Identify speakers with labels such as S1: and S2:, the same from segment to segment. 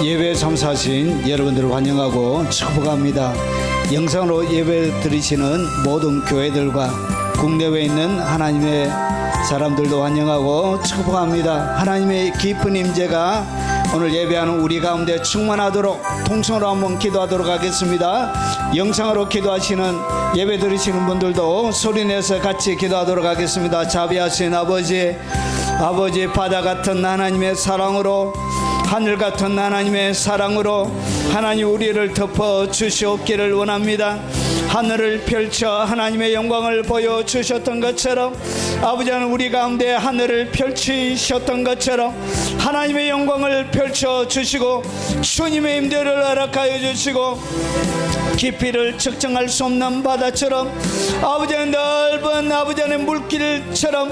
S1: 예배에 참석하신 여러분들을 환영하고 축복합니다. 영상으로 예배 드리시는 모든 교회들과 국내외에 있는 하나님의 사람들도 환영하고 축복합니다. 하나님의 깊은 임재가 오늘 예배하는 우리 가운데 충만하도록 통성으로 한번 기도하도록 하겠습니다. 영상으로 기도하시는 예배 드리시는 분들도 소리내서 같이 기도하도록 하겠습니다. 자비하신 아버지, 바다 같은 하나님의 사랑으로, 하늘 같은 하나님의 사랑으로 하나님 우리를 덮어 주시옵기를 원합니다. 하늘을 펼쳐 하나님의 영광을 보여주셨던 것처럼, 아버지는 우리 가운데 하늘을 펼치셨던 것처럼 하나님의 영광을 펼쳐주시고 주님의 임재를 허락하여 주시고, 깊이를 측정할 수 없는 바다처럼, 아버지의 넓은 아버지의 물길처럼,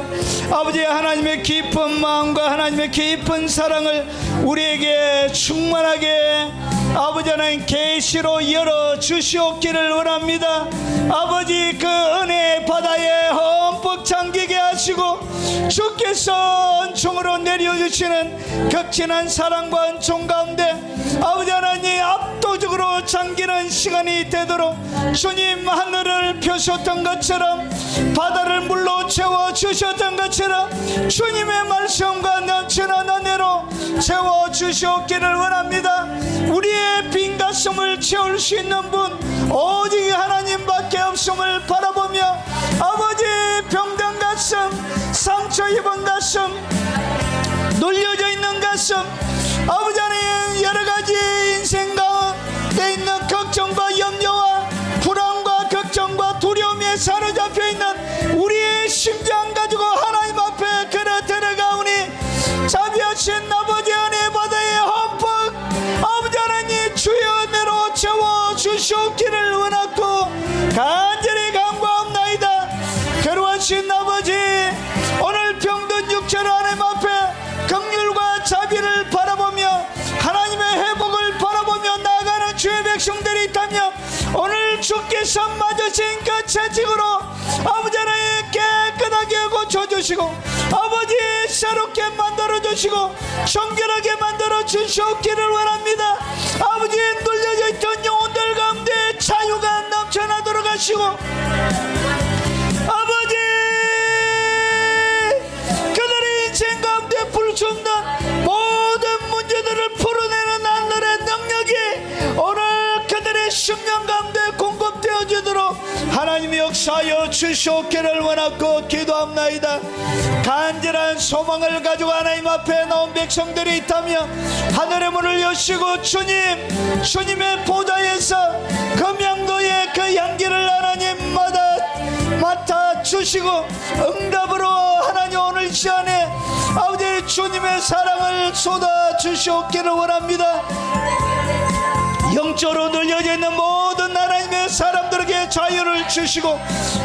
S1: 아버지의 하나님의 깊은 마음과 하나님의 깊은 사랑을 우리에게 충만하게 아버지 하나님 계시로 열어 주시옵기를 원합니다. 아버지, 그 은혜의 바다에 흠뻑 잠기게 하시고 주께서 은총으로 내려주시는 극진한 사랑과 은총 가운데 아버지 하나님 압도적으로 잠기는 시간이 되도록 주님 하늘을 펴셨던 것처럼, 바다를 물로 채워주셨던 것처럼 주님의 말씀과 넘치는 은혜로 채워주시옵기를 원합니다. 우리의 빈 가슴을 채울 수 있는 분 오직 하나님밖에 없음을 바라보며, 아버지 병든 가슴, 상처 입은 가슴, 눌려져 있는 가슴, 아버지 하나님 여러가지 인생 가운데 있는 걱정과 염려와 불안과 걱정과 두려움에 사로잡혀 있는 우리의 심장 가지고 하나님 앞에 그래 들어가오니, 자비하신 아버지 은혜 바다에 흠뻑 아버지 하나님 주의 은혜로 채워주시옵기를 원하고 간절히 간구합나이다. 거룩하신 아버지, 오늘 병든 육체로 하나님 앞에 긍휼과 자비를 바라보며 하나님의 회복을 바라보며 나아가는 주의 백성들이 있다며, 오늘 주께서 맞으신 그 채찍으로 아버지 하나님 깨끗하게 고쳐주시고 아버지 새롭게 만들어주시고 정결하게 만들어주시옵기를 원합니다. 아버지, 눌려져 있던 영혼들 가운데 자유가 넘쳐나도록 하시고, 아버지 그들의 인생 가운데 불순단 모든 문제들을 풀어내는 하늘의 능력이 오늘 그들의 심령 가운데 공급되어 주도록 하나님이 역사하여 주시옵기를 원하고 기도합나이다. 간절한 소망을 가지고 하나님 앞에 나온 백성들이 있다며 하늘의 문을 여시고 주님의 보좌에서 금양도의 그 향기를 하나님 맡아 주시고 응답으로 하나님 오늘 이 시간에 아버지 주님의 사랑을 쏟아 주시옵기를 원합니다. 영적으로 눌려져 있는 모든 하나님의 사람들에게 자유를 주시고,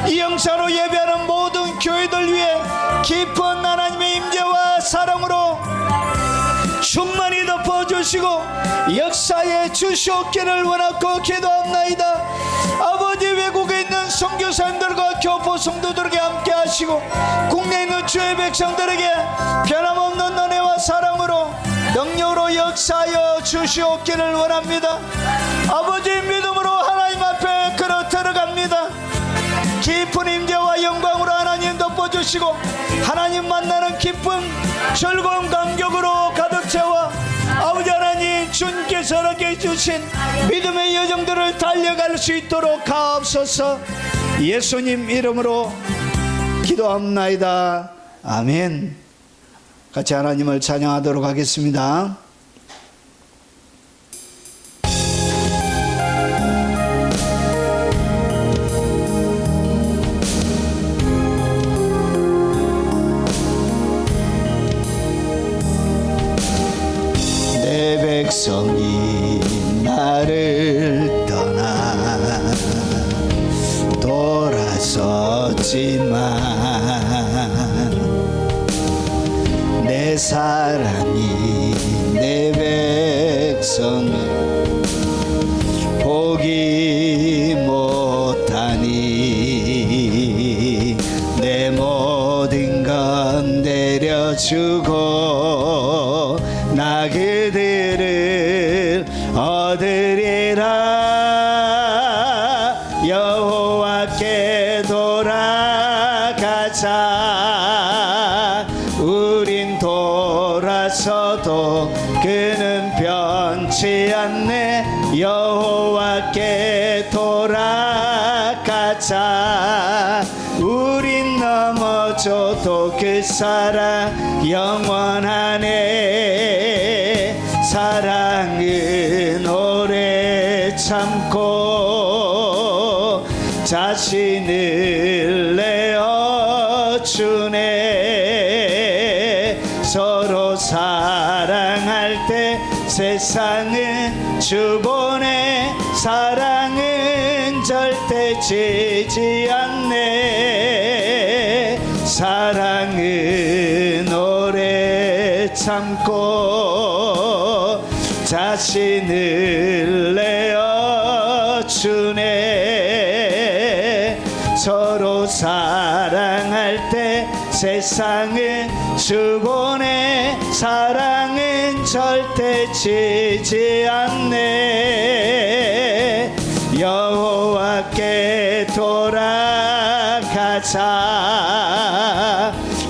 S1: 이 영상으로 예배하는 모든 교회들 위해 깊은 하나님의 임재와 사랑으로 충만히 덮어주시고 역사에 주시옵기를 원하고 기도합나이다. 아버지, 외국에 있는 선교사님들과 교포 성도들에게 함께 하시고 국내에 있는 주의 백성들에게 변함없는 은혜와 사랑으로 능력으로 역사하여 주시옵기를 원합니다. 아버지, 믿음으로 하나님 앞에 걸어 들어갑니다. 깊은 임재와 영광으로 하나님 덮어주시고 하나님 만나는 기쁨, 즐거운 감격으로 가득 채워 아버지 하나님 주님께서 이렇게 주신 믿음의 여정들을 달려갈 수 있도록 하옵소서. 예수님 이름으로 기도합나이다. 아멘. 같이 하나님을 찬양하도록 하겠습니다. 내 백성이 나를 떠나 돌아섰지만 내 사랑이 내 백성을 보기 못하니 내 모든 건 내려주고 나 그대를 얻으리라. 여호와께 돌아가자. 우린 돌아서도 그는 변치 않네. 여호와께 돌아가자. 우린 넘어져도 그 사랑 영원하네. 사랑은 오래 참고 자신을 내어주네. 서로 사랑할 때 세상은 주보네. 사랑은 절대 지지 않네. 사랑은 오래 참고 자신을 내어주네. 서로 사랑할 때 세상은 주보네. 사랑은 절대 지지 않네. 여호와께 돌아가자.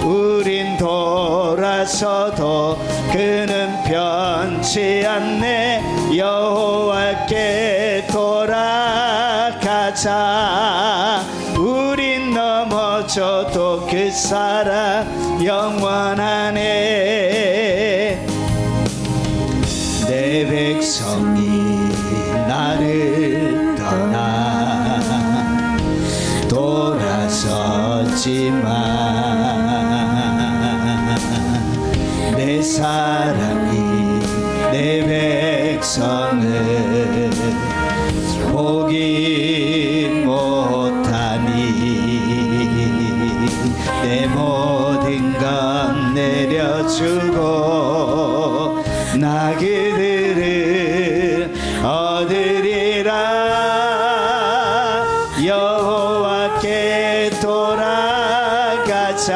S1: 우린 돌아서도 그는 변치 않네. 여호와께 돌아가자. 우린 넘어져도 그 사랑 영원하네. 내 백성이 나를 떠나 돌아섰지만 내 사랑이 내 백성을 포기 못하니 내 모든 것 내려주고 나 그들을 얻으리라. 여호와께 돌아가자.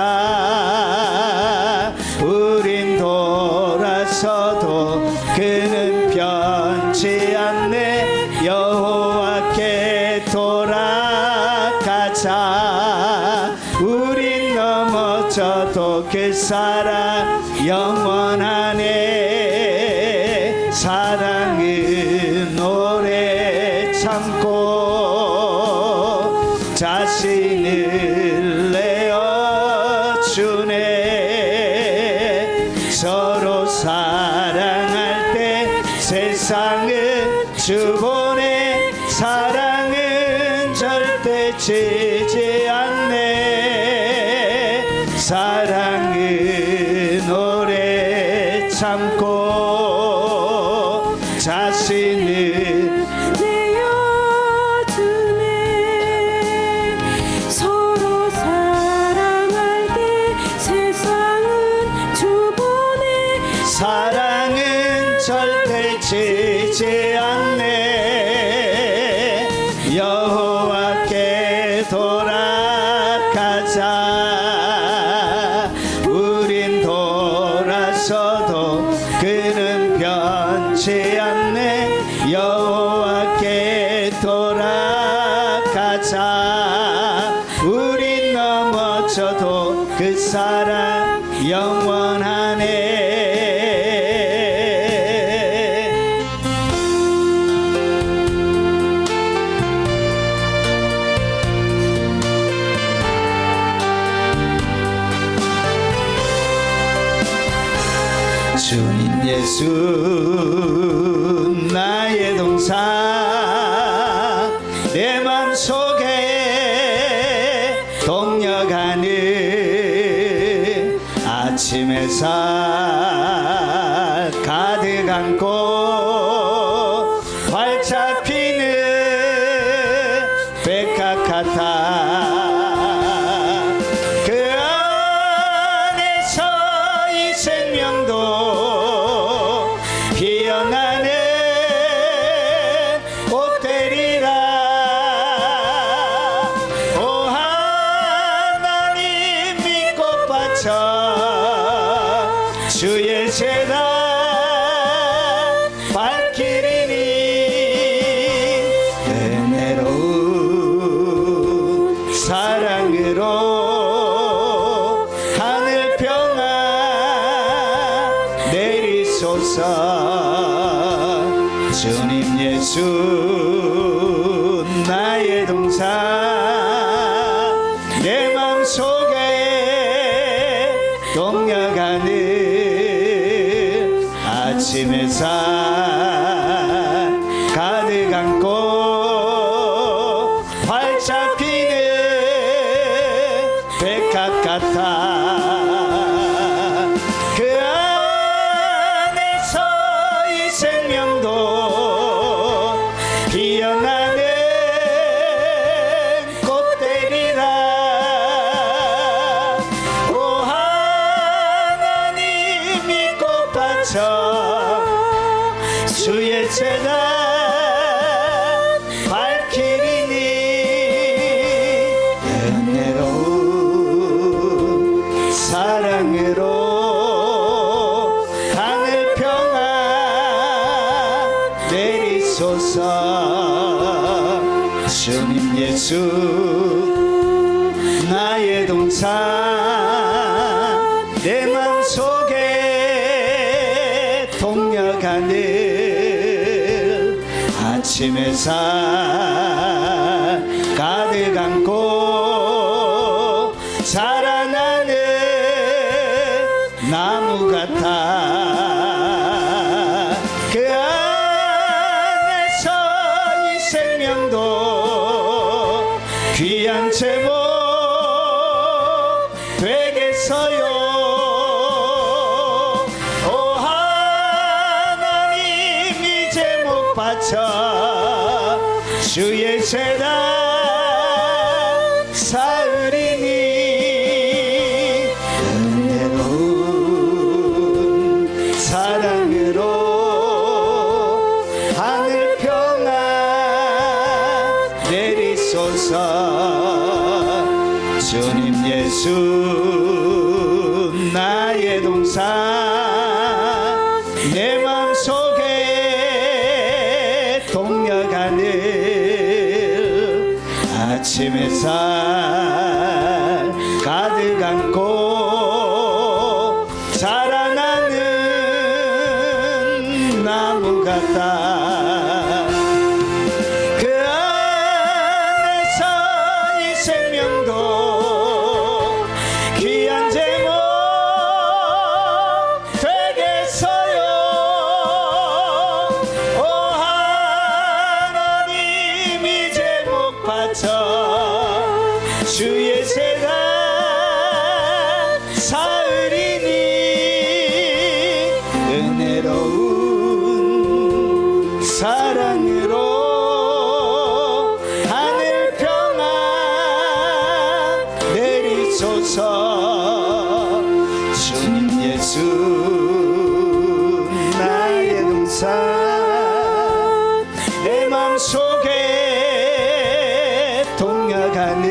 S1: 우린 돌아서도 그는 변치 않네. 여호와께 돌아가자. 우린 넘어져도 그 사랑 영원하네. 사랑은 오래 참고 자신을 내어주네. 서로 사랑할 때 세상은 주보네. 사랑은 절대 지지 않네. 사랑은 오래 참고 자신을
S2: 내어주네. 서로 사랑할 때 세상은 주보네.
S1: 사랑은 절대 지지 않네. 여호와께 돌아가자. 우린 돌아서도 그는 변치 않네. 여호와께 돌아가자. 우린 넘어져도 그 사랑 영원하네. 주님 예수 나의 동사 내 맘속에 동력하는 아침 햇살 가득 안고 활짝 피는 백합 같아. 그 안에서 이 생명도 피어나는 꽃 되리라. 오 하나님 믿고 바쳐 주의 재단 밝히리니 주님 예수 나의 동산 내 맘속에 동력하는 아침 햇살 가득 안고 활짝 피는 백합 같아 그 안에서 이 생명도 피어나는 꽃들이라 오 하나님 이 꽃밭처 주의 재단 밝히리니 은혜로운 사랑으로 하늘 평안 내리소서 주님 예수 나의 동산 내 맘속에 동력하는 아침 햇살 가득 안고 자라나는 나무 같아 그 안에서 이 생명도 귀한 제목 되겠어요 오 하나님 이 제목 바쳐 주의 재단 사으리니 은혜로운 사랑으로 하늘 평안 내리소서 주님 예수 나의 동산 내 맘속에 동력하는 아침 햇살 가득 안고 자라나는 나무 같다 그 안에서 이 생명도 귀한 제목 되겠어요 오 하나님 이 제목 바쳐 주의 재단 사으리니 은혜로운 사랑으로 하늘 평안 내리소서 주님 예수 나의 동산 내 맘속에 동력하는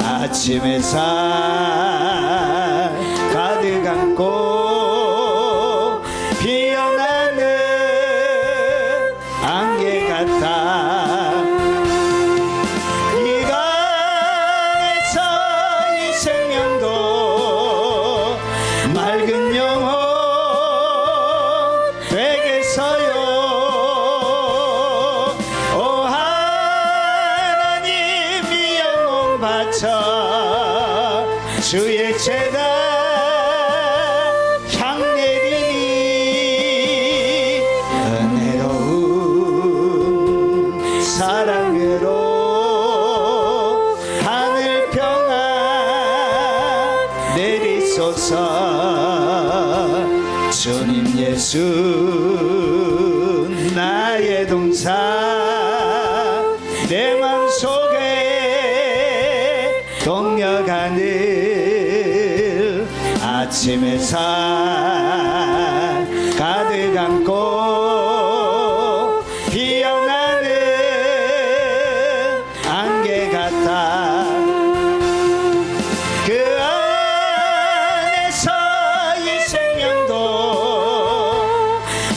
S1: 아침 햇살 가득 안고 피어나는 안개 같아 이 안에서 이 생명도 맑은 영혼 되겠어요 오 하나님 이 영혼 바쳐 주의 재단 향 내리니 은혜로운 사랑으로 하늘 평안 내리소서 주님 예수 나의 동산 내 맘속에 동력하는 아침 햇살 가득 안고 피어나는 안개 같아 그 안에서 이 생명도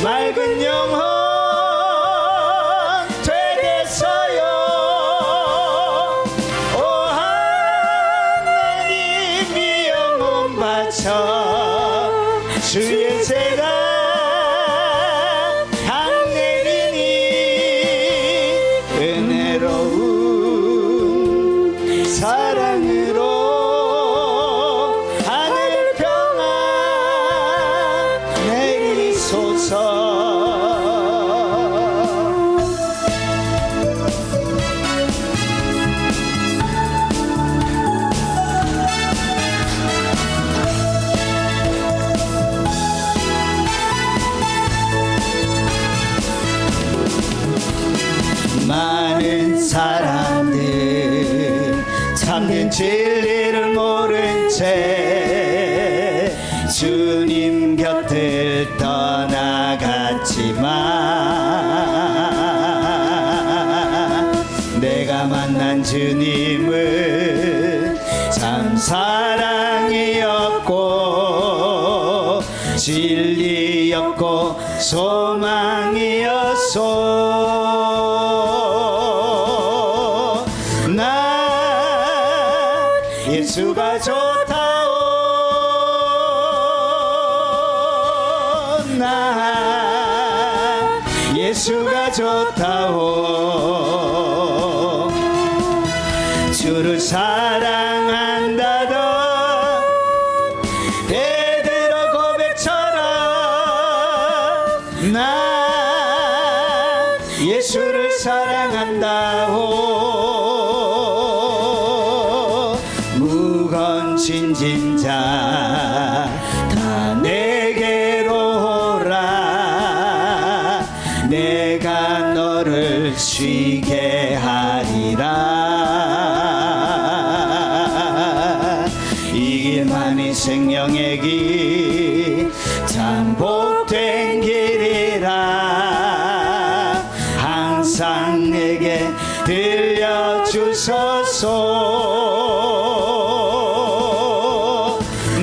S1: 맑은 영혼 되겠어요 오 하나님 이 영혼 바쳐 주의 재단 많은 사람들 참된 진리를 모른 채 주님 곁을 떠나갔지만 내가 만난 주님은 참 사랑이었고 진리였고 소망이었소. 나 예수가 좋다오. 나 예수가 좋다오. 주를 사랑한다던 베드로 고백처럼 나 예수를 사랑한다오. 무거운 짐자 다 내게로 오라. 내가 너를 쉬게 하리라. 이 길만이 생명의 길 참 복된 길이라. 항상 내게 들려주소서.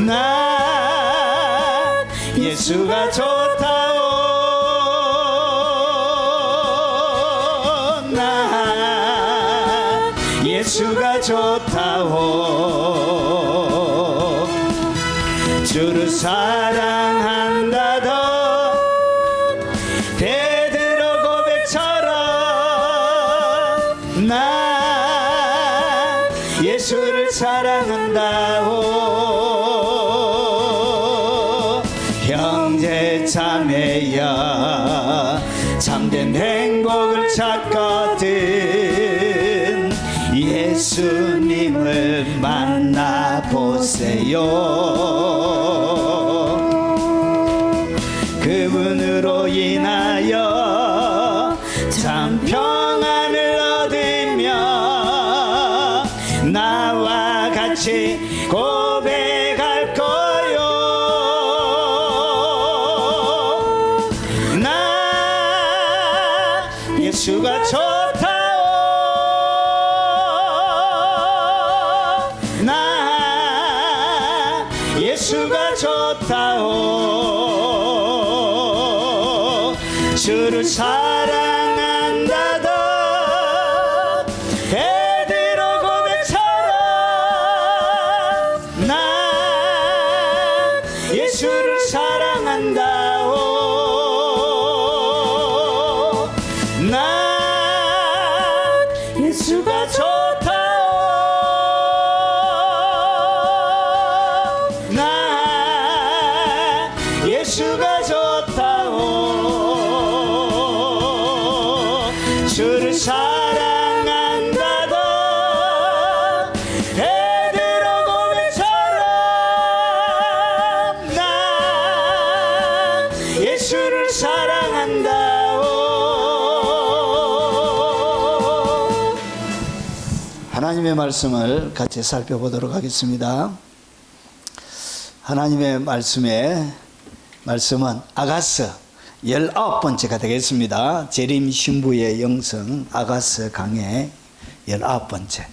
S1: 나 예수가 좋다오. 나 예수가 좋다오. 주를 사랑한다던 베드로 고백처럼 나 예수를 사랑한다오. 형제 자매여 참된 행복을 찾거든 예수님을 만나보세요. 그분으로 인하여 참 평안을 얻으며 나와 같이 고백할 거요. 나 예수가 좋다오. 나 예수가 좋다오. 주를 사랑한다던 베드로 고백처럼 나 예수를 사랑한다오. 나 예수가 좋다오. 나 예수가 좋다오. 주를 사랑한다던 베드로 고백처럼 나 예수를 사랑한다오. 하나님의 말씀을 같이 살펴보도록 하겠습니다. 하나님의 말씀은 아가서 19번째가 되겠습니다. 재림 신부의 영성 아가서 강의 19번째.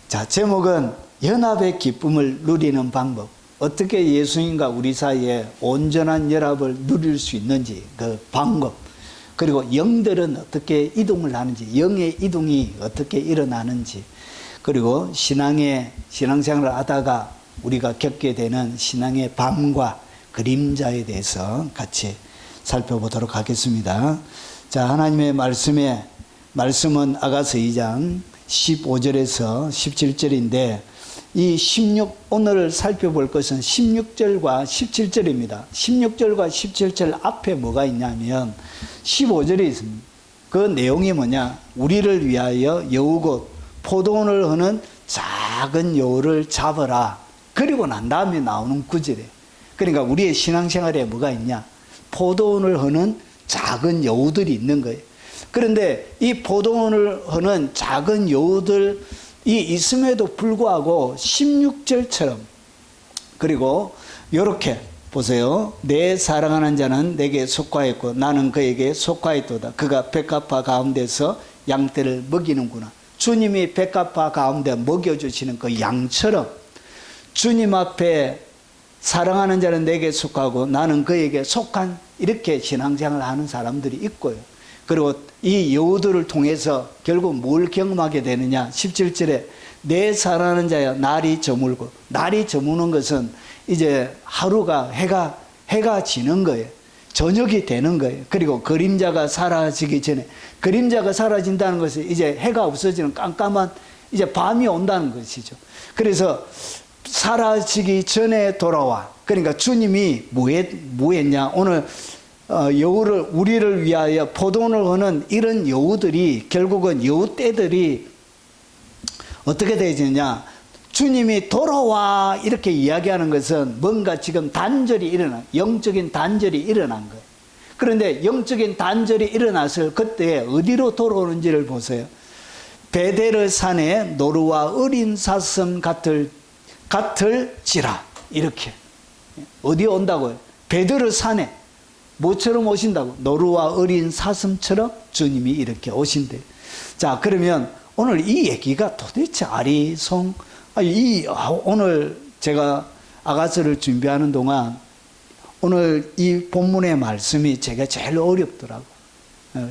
S1: 자, 제목은 연합의 기쁨을 누리는 방법. 어떻게 예수님과 우리 사이에 온전한 연합을 누릴 수 있는지 그 방법. 그리고 영들은 어떻게 이동을 하는지, 영의 이동이 어떻게 일어나는지, 그리고 신앙생활을 하다가 우리가 겪게 되는 신앙의 밤과 그림자에 대해서 같이 살펴보도록 하겠습니다. 자, 하나님의 말씀은 아가서 2장 15절에서 17절인데 오늘 살펴볼 것은 16절과 17절입니다. 16절과 17절 앞에 뭐가 있냐면 15절이 있습니다. 그 내용이 뭐냐? 우리를 위하여 여우고 포도원을 허는 작은 여우를 잡아라. 그리고 난 다음에 나오는 구절이에요. 그러니까 우리의 신앙생활에 뭐가 있냐? 포도원을 허는 작은 여우들이 있는 거예요. 그런데 이 포도원을 허는 작은 여우들이 있음에도 불구하고 16절처럼, 그리고 이렇게 보세요. 내 사랑하는 자는 내게 속하였고 나는 그에게 속하였도다. 그가 백합화 가운데서 양떼를 먹이는구나. 주님이 백합화 가운데 먹여주시는 그 양처럼 주님 앞에 사랑하는 자는 내게 속하고 나는 그에게 속한, 이렇게 신앙생활을 하는 사람들이 있고요. 그리고 이 여우들을 통해서 결국 뭘 경험하게 되느냐? 17절에 내 사랑하는 자야 날이 저물고, 날이 저무는 것은 이제 하루가 해가 지는 거예요. 저녁이 되는 거예요. 그리고 그림자가 사라지기 전에, 그림자가 사라진다는 것은 이제 해가 없어지는 깜깜한 이제 밤이 온다는 것이죠. 그래서 사라지기 전에 돌아와. 그러니까 주님이 뭐 했냐? 오늘 여우를, 우리를 위하여 포도원을 허는 이런 여우들이, 결국은 여우떼들이 어떻게 되느냐? 주님이 돌아와 이렇게 이야기하는 것은 뭔가 지금 단절이 일어나, 영적인 단절이 일어난 거예요. 그런데 영적인 단절이 일어났을 그때 어디로 돌아오는지를 보세요. 베데르 산에 노루와 어린 사슴 같을지라. 이렇게 어디 온다고요? 베드르 산에 뭐처럼 오신다고? 노루와 어린 사슴처럼 주님이 이렇게 오신대요. 자, 그러면 오늘 이 얘기가 도대체 오늘 제가 아가서를 준비하는 동안 오늘 이 본문의 말씀이 제가 제일 어렵더라고요.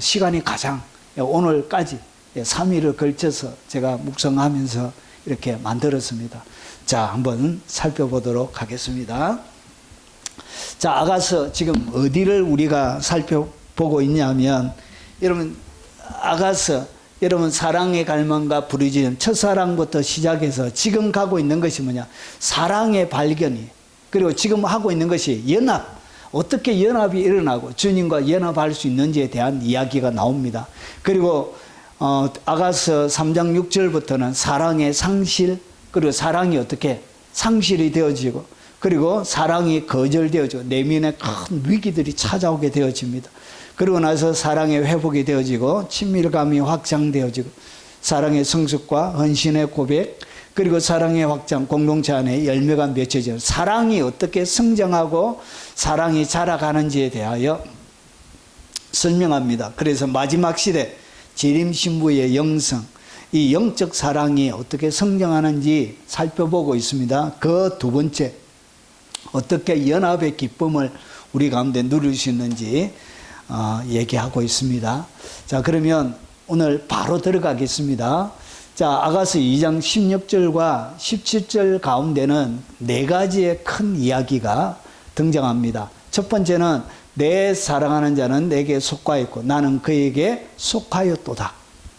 S1: 시간이 가장, 오늘까지 3일을 걸쳐서 제가 묵상하면서 이렇게 만들었습니다. 자, 한번 살펴보도록 하겠습니다. 자, 아가서 지금 어디를 우리가 살펴보고 있냐면, 여러분 아가서, 여러분 사랑의 갈망과 부르짖음, 첫사랑부터 시작해서 지금 가고 있는 것이 뭐냐? 사랑의 발견이, 그리고 지금 하고 있는 것이 연합, 어떻게 연합이 일어나고 주님과 연합할 수 있는지에 대한 이야기가 나옵니다. 그리고 아가서 3장 6절부터는 사랑의 상실, 그리고 사랑이 어떻게 상실이 되어지고, 그리고 사랑이 거절되어지고 내면에 큰 위기들이 찾아오게 되어집니다. 그러고 나서 사랑의 회복이 되어지고 친밀감이 확장되어지고 사랑의 성숙과 헌신의 고백, 그리고 사랑의 확장, 공동체 안에 열매가 맺혀져 사랑이 어떻게 성장하고 사랑이 자라가는지에 대하여 설명합니다. 그래서 마지막 시대 재림 신부의 영성, 이 영적 사랑이 어떻게 성장하는지 살펴보고 있습니다. 그 두 번째, 어떻게 연합의 기쁨을 우리 가운데 누릴 수 있는지 얘기하고 있습니다. 자, 그러면 오늘 바로 들어가겠습니다. 자, 아가서 2장 16절과 17절 가운데는 네 가지의 큰 이야기가 등장합니다. 첫 번째는 내 사랑하는 자는 내게 속하였고 나는 그에게 속하였도다.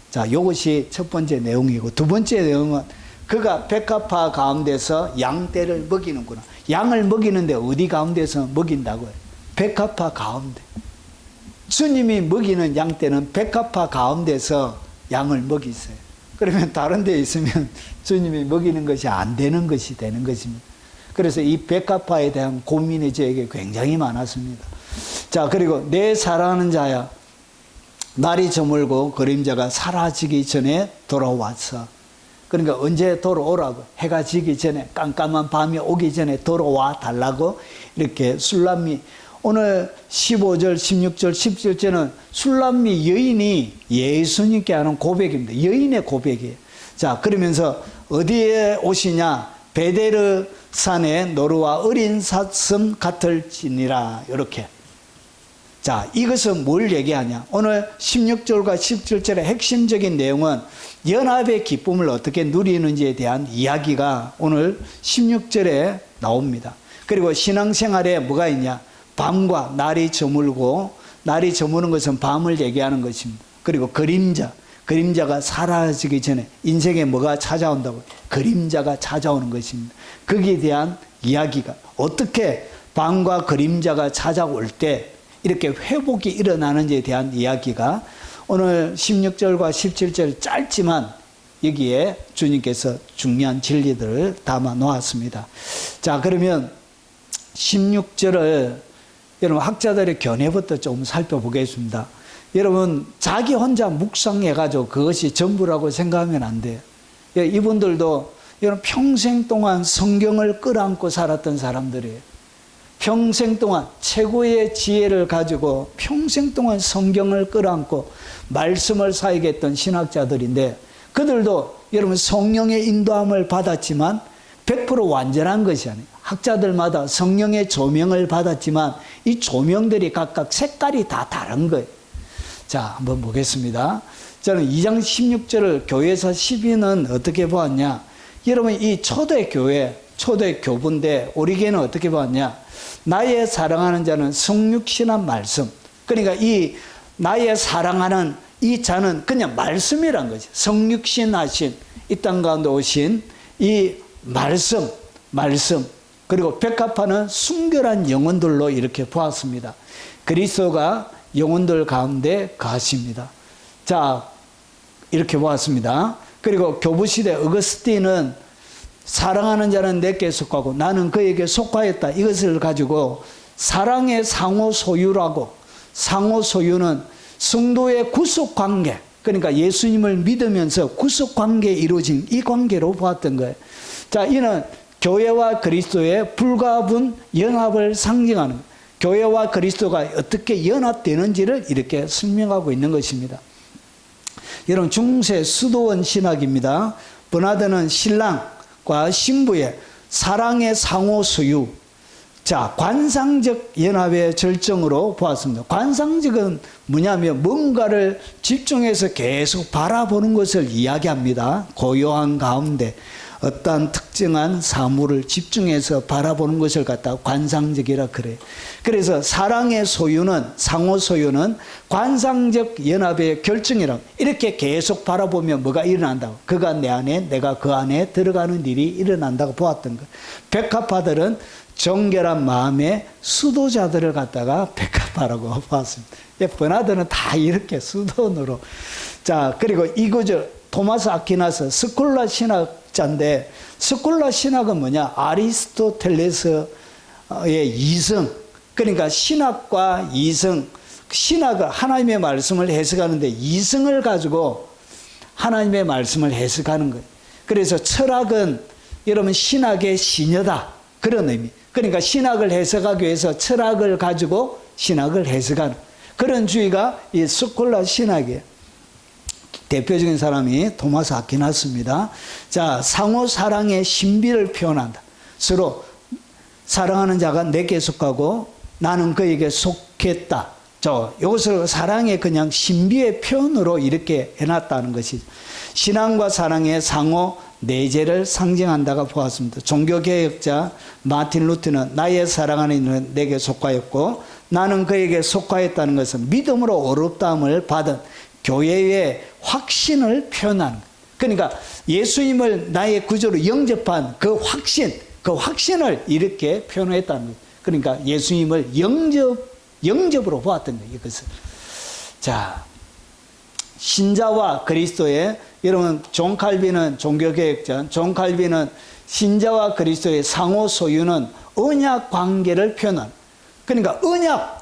S1: 자, 이것이 첫 번째 내용이고, 두 번째 내용은 그가 백합화 가운데서 양떼를 먹이는구나. 양을 먹이는데 어디 가운데서 먹인다고요? 백합화 가운데. 주님이 먹이는 양떼는 백합화 가운데서 양을 먹이세요. 그러면 다른 데 있으면 주님이 먹이는 것이 안 되는 것이 되는 것입니다. 그래서 이 백합화에 대한 고민이 저에게 굉장히 많았습니다. 자, 그리고 내 사랑하는 자야 날이 저물고 그림자가 사라지기 전에 돌아왔어. 그러니까 언제 돌아오라고? 해가 지기 전에, 깜깜한 밤이 오기 전에 돌아와 달라고 이렇게 술람미, 오늘 15절, 16절, 17절은 술람미 여인이 예수님께 하는 고백입니다. 여인의 고백이에요. 자, 그러면서 어디에 오시냐? 베데르 산에 노루와 어린 사슴 같을지니라. 이렇게. 자, 이것은 뭘 얘기하냐? 오늘 16절과 17절의 핵심적인 내용은 연합의 기쁨을 어떻게 누리는지에 대한 이야기가 오늘 16절에 나옵니다. 그리고 신앙생활에 뭐가 있냐? 밤과 날이 저물고, 날이 저무는 것은 밤을 얘기하는 것입니다. 그리고 그림자, 그림자가 사라지기 전에 인생에 뭐가 찾아온다고? 그림자가 찾아오는 것입니다. 거기에 대한 이야기가 어떻게 밤과 그림자가 찾아올 때 이렇게 회복이 일어나는지에 대한 이야기가 오늘 16절과 17절 짧지만 여기에 주님께서 중요한 진리들을 담아 놓았습니다. 자, 그러면 16절을 여러분 학자들의 견해부터 좀 살펴보겠습니다. 여러분 자기 혼자 묵상해가지고 그것이 전부라고 생각하면 안 돼요. 이분들도 여러분 평생 동안 성경을 끌어안고 살았던 사람들이에요. 평생 동안 최고의 지혜를 가지고 평생 동안 성경을 끌어안고 말씀을 사역했던 신학자들인데 그들도 여러분 성령의 인도함을 받았지만 100% 완전한 것이 아니에요. 학자들마다 성령의 조명을 받았지만 이 조명들이 각각 색깔이 다 다른 거예요. 자, 한번 보겠습니다. 저는 2장 16절을 교회에서 시비는 어떻게 보았냐. 여러분 이 초대교회, 초대교부인데 오리게는 어떻게 보았냐. 나의 사랑하는 자는 성육신한 말씀. 그러니까 이 나의 사랑하는 이 자는 그냥 말씀이란 거죠. 성육신하신 이 땅 가운데 오신 이 말씀. 그리고 백합화는 순결한 영혼들로 이렇게 보았습니다. 그리스도가 영혼들 가운데 가십니다. 자, 이렇게 보았습니다. 그리고 교부시대 어거스틴은 사랑하는 자는 내게 속하고 나는 그에게 속하였다. 이것을 가지고 사랑의 상호 소유라고, 상호 소유는 성도의 구속 관계, 그러니까 예수님을 믿으면서 구속 관계에 이루어진 이 관계로 보았던 거예요. 자, 이는 교회와 그리스도의 불가분 연합을 상징하는 거예요. 교회와 그리스도가 어떻게 연합되는지를 이렇게 설명하고 있는 것입니다. 여러분 중세 수도원 신학입니다. 버나드는 신랑과 신부의 사랑의 상호 소유, 자 관상적 연합의 절정으로 보았습니다. 관상적은 뭐냐면 뭔가를 집중해서 계속 바라보는 것을 이야기합니다. 고요한 가운데 어떠한 특정한 사물을 집중해서 바라보는 것을 갖다가 관상적이라 그래요. 그래서 사랑의 소유는, 상호 소유는 관상적 연합의 결정이라고. 이렇게 계속 바라보면 뭐가 일어난다고. 그가 내 안에, 내가 그 안에 들어가는 일이 일어난다고 보았던 거예요. 백합화들은 정결한 마음의 수도자들을 갖다가 백합화라고 보았습니다. 버나드는 다 이렇게 수도원으로. 자, 그리고 이 구절 토마스 아퀴나스 스콜라 신학자인데, 스콜라 신학은 뭐냐? 아리스토텔레스의 이성, 그러니까 신학과 이성, 신학은 하나님의 말씀을 해석하는데 이성을 가지고 하나님의 말씀을 해석하는 거예요. 그래서 철학은 여러분 신학의 시녀다, 그런 의미. 그러니까 신학을 해석하기 위해서 철학을 가지고 신학을 해석하는 그런 주의가 이 스콜라 신학이에요. 대표적인 사람이 토마스 아퀴나스입니다. 자, 상호 사랑의 신비를 표현한다. 서로 사랑하는 자가 내게 속하고 나는 그에게 속했다. 이것을 사랑의 그냥 신비의 표현으로 이렇게 해놨다는 것이죠. 신앙과 사랑의 상호 내재를 상징한다고 보았습니다. 종교개혁자 마틴 루터는 나의 사랑하는 이는 내게 속하였고 나는 그에게 속하였다는 것은 믿음으로 어렵다함을 받은 교회의 확신을 표현하는 거예요. 그러니까 예수님을 나의 구주로 영접한 그 확신을 이렇게 표현했다는 거예요. 그러니까 예수님을 영접으로 보았던 거예요, 이것을. 자, 신자와 그리스도의, 여러분, 존 칼빈은 종교개혁자, 존 칼빈은 신자와 그리스도의 상호 소유는 언약 관계를 표현한. 그러니까 언약,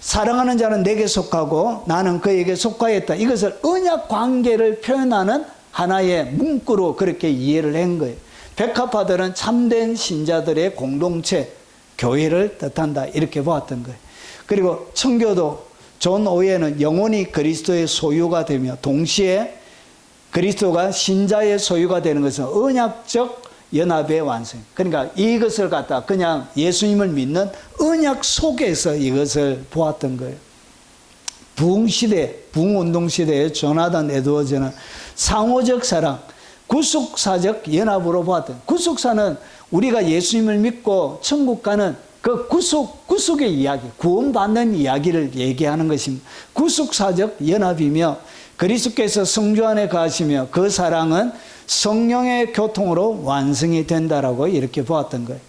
S1: 사랑하는 자는 내게 속하고 나는 그에게 속하였다. 이것을 언약 관계를 표현하는 하나의 문구로 그렇게 이해를 한 거예요. 백합화들은 참된 신자들의 공동체, 교회를 뜻한다. 이렇게 보았던 거예요. 그리고 청교도 존 오웨는 영혼이 그리스도의 소유가 되며 동시에 그리스도가 신자의 소유가 되는 것은 언약적 연합의 완성. 그러니까 이것을 갖다 그냥 예수님을 믿는 언약 속에서 이것을 보았던 거예요. 부흥시대, 부흥운동시대의 조나단 에드워즈는 상호적 사랑, 구속사적 연합으로 보았던. 구속사는 우리가 예수님을 믿고 천국 가는 그 구속의 이야기, 구원받는 이야기를 얘기하는 것입니다. 구속사적 연합이며 그리스도께서 성주 안에 가시며 그 사랑은 성령의 교통으로 완성이 된다라고 이렇게 보았던 거예요.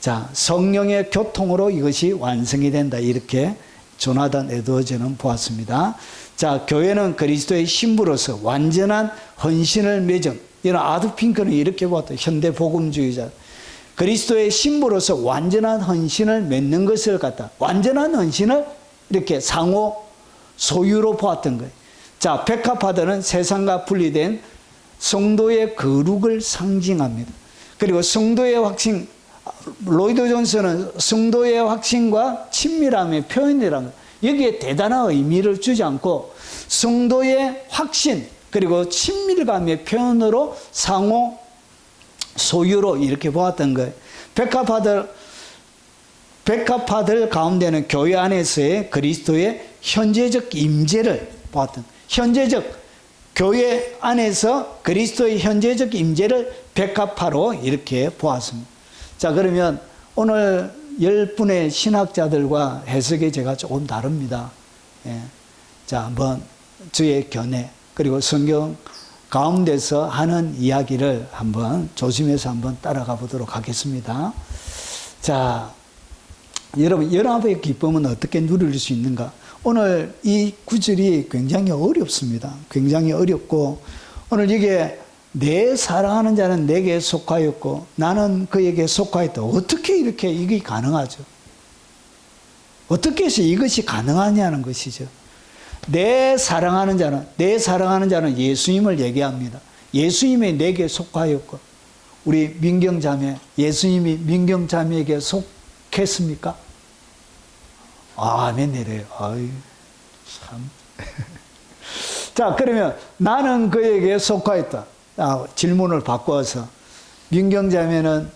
S1: 자, 성령의 교통으로 이것이 완성이 된다. 이렇게 조나단 에드워즈는 보았습니다. 자, 교회는 그리스도의 신부로서 완전한 헌신을 맺은, 이런 아드 핑크는 이렇게 보았다. 현대 복음주의자. 그리스도의 신부로서 완전한 헌신을 맺는 것을 갖다, 완전한 헌신을 이렇게 상호 소유로 보았던 거예요. 자, 백합화들은 세상과 분리된 성도의 거룩을 상징합니다. 그리고 성도의 확신, 로이드 존슨은 성도의 확신과 친밀함의 표현이라는 거예요. 여기에 대단한 의미를 주지 않고 성도의 확신 그리고 친밀감의 표현으로 상호 소유로 이렇게 보았던 거예요. 백합화들 가운데는 교회 안에서의 그리스도의 현재적 임재를 보았던, 현재적 교회 안에서 그리스도의 현재적 임재를 백합화로 이렇게 보았습니다. 자, 그러면 오늘 10분의 신학자들과 해석이 제가 조금 다릅니다. 예. 자, 한번 주의 견해 그리고 성경 가운데서 하는 이야기를 한번 조심해서 한번 따라가 보도록 하겠습니다. 자, 여러분, 연합의 기쁨은 어떻게 누릴 수 있는가? 오늘 이 구절이 굉장히 어렵습니다. 굉장히 어렵고, 오늘 이게 내 사랑하는 자는 내게 속하였고 나는 그에게 속하였다. 어떻게 이렇게 이게 가능하죠? 어떻게 해서 이것이 가능하냐는 것이죠. 내 사랑하는 자는 예수님을 얘기합니다. 예수님이 내게 속하였고, 우리 민경자매, 예수님이 민경자매에게 속했습니까? 아멘 이래요. 아유, 참. 자, 그러면 나는 그에게 속하였다. 질문을 바꿔서 민경자매는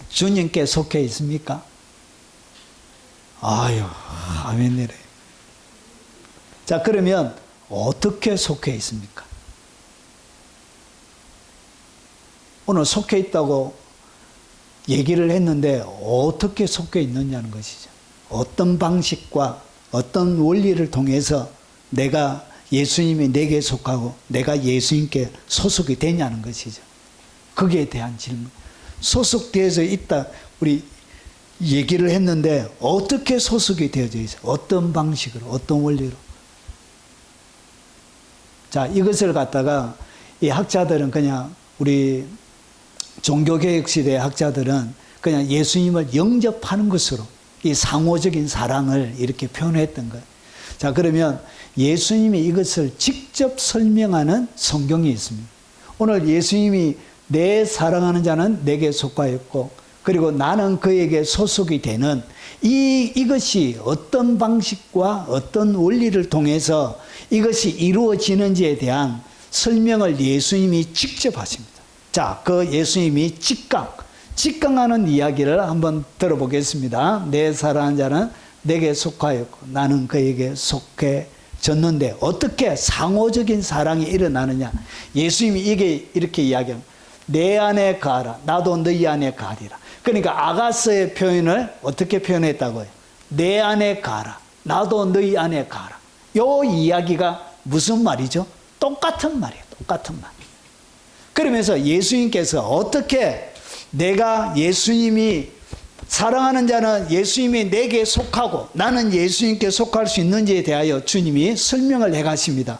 S1: 주님께 속해 있습니까? 아유, 아멘 이래요. 자, 그러면 어떻게 속해 있습니까? 오늘 속해 있다고 얘기를 했는데 어떻게 속해 있느냐는 것이죠. 어떤 방식과 어떤 원리를 통해서 내가 예수님이 내게 속하고 내가 예수님께 소속이 되냐는 것이죠. 거기에 대한 질문. 소속되어져 있다 우리 얘기를 했는데 어떻게 소속이 되어져 있어요? 어떤 방식으로, 어떤 원리로? 자, 이것을 갖다가 이 학자들은 그냥 우리 종교개혁 시대의 학자들은 그냥 예수님을 영접하는 것으로 이 상호적인 사랑을 이렇게 표현했던 거예요. 자, 그러면 예수님이 이것을 직접 설명하는 성경이 있습니다. 오늘 예수님이 내 사랑하는 자는 내게 속하였고 그리고 나는 그에게 소속이 되는 이것이 어떤 방식과 어떤 원리를 통해서 이것이 이루어지는지에 대한 설명을 예수님이 직접 하십니다. 자, 그 예수님이 직강하는 이야기를 한번 들어보겠습니다. 내 사랑하는 자는 내게 속하였고 나는 그에게 속해졌는데 어떻게 상호적인 사랑이 일어나느냐. 예수님이 이렇게 이야기합니다. 내 안에 가라 나도 너희 안에 가리라. 그러니까 아가서의 표현을 어떻게 표현했다고요? 내 안에 가라 나도 너희 안에 가라. 요 이야기가 무슨 말이죠? 똑같은 말이에요. 똑같은 말. 그러면서 예수님께서 어떻게 내가 예수님이 사랑하는 자는 예수님이 내게 속하고 나는 예수님께 속할 수 있는지에 대하여 주님이 설명을 해 가십니다.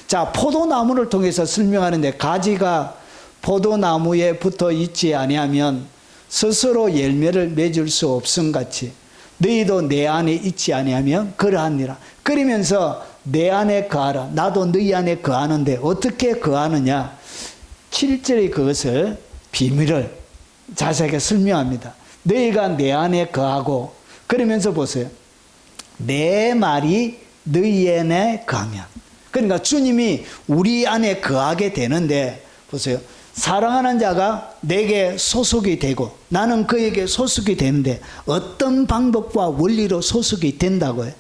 S1: 자, 포도나무를 통해서 설명하는데 가지가 포도나무에 붙어 있지 아니하면 스스로 열매를 맺을 수 없음같이 너희도 내 안에 있지 아니하면 그러하니라. 그러면서 내 안에 거하라 나도 너희 안에 거하는데 어떻게 거하느냐. 7절에 그것을 비밀을 자세하게 설명합니다. 너희가 내 안에 거하고 그러면서 보세요. 내 말이 너희 안에 거하면, 그러니까 주님이 우리 안에 거하게 되는데 보세요. 사랑하는 자가 내게 소속이 되고 나는 그에게 소속이 되는데 어떤 방법과 원리로 소속이 된다고요?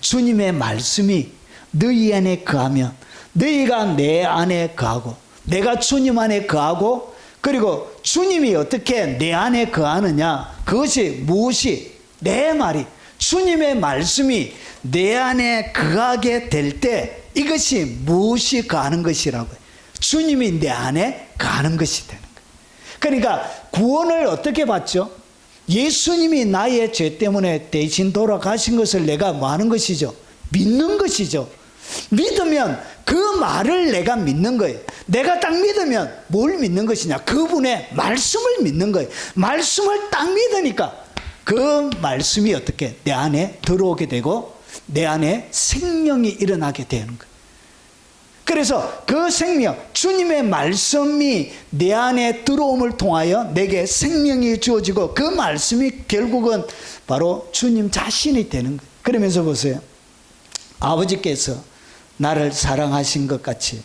S1: 주님의 말씀이 너희 안에 거하면 너희가 내 안에 거하고 내가 주님 안에 거하고 그리고 주님이 어떻게 내 안에 거하느냐? 그것이 무엇이? 내 말이, 주님의 말씀이 내 안에 거하게 될 때 이것이 무엇이 거하는 것이라고요? 주님이 내 안에 거하는 것이 되는 거예요. 그러니까 구원을 어떻게 받죠? 예수님이 나의 죄 때문에 대신 돌아가신 것을 내가 뭐 하는 것이죠? 믿는 것이죠. 믿으면 그 말을 내가 믿는 거예요. 내가 딱 믿으면 뭘 믿는 것이냐? 그분의 말씀을 믿는 거예요. 말씀을 딱 믿으니까 그 말씀이 어떻게 내 안에 들어오게 되고 내 안에 생명이 일어나게 되는 거예요. 그래서 그 생명, 주님의 말씀이 내 안에 들어옴을 통하여 내게 생명이 주어지고 그 말씀이 결국은 바로 주님 자신이 되는 거예요. 그러면서 보세요. 아버지께서 나를 사랑하신 것 같이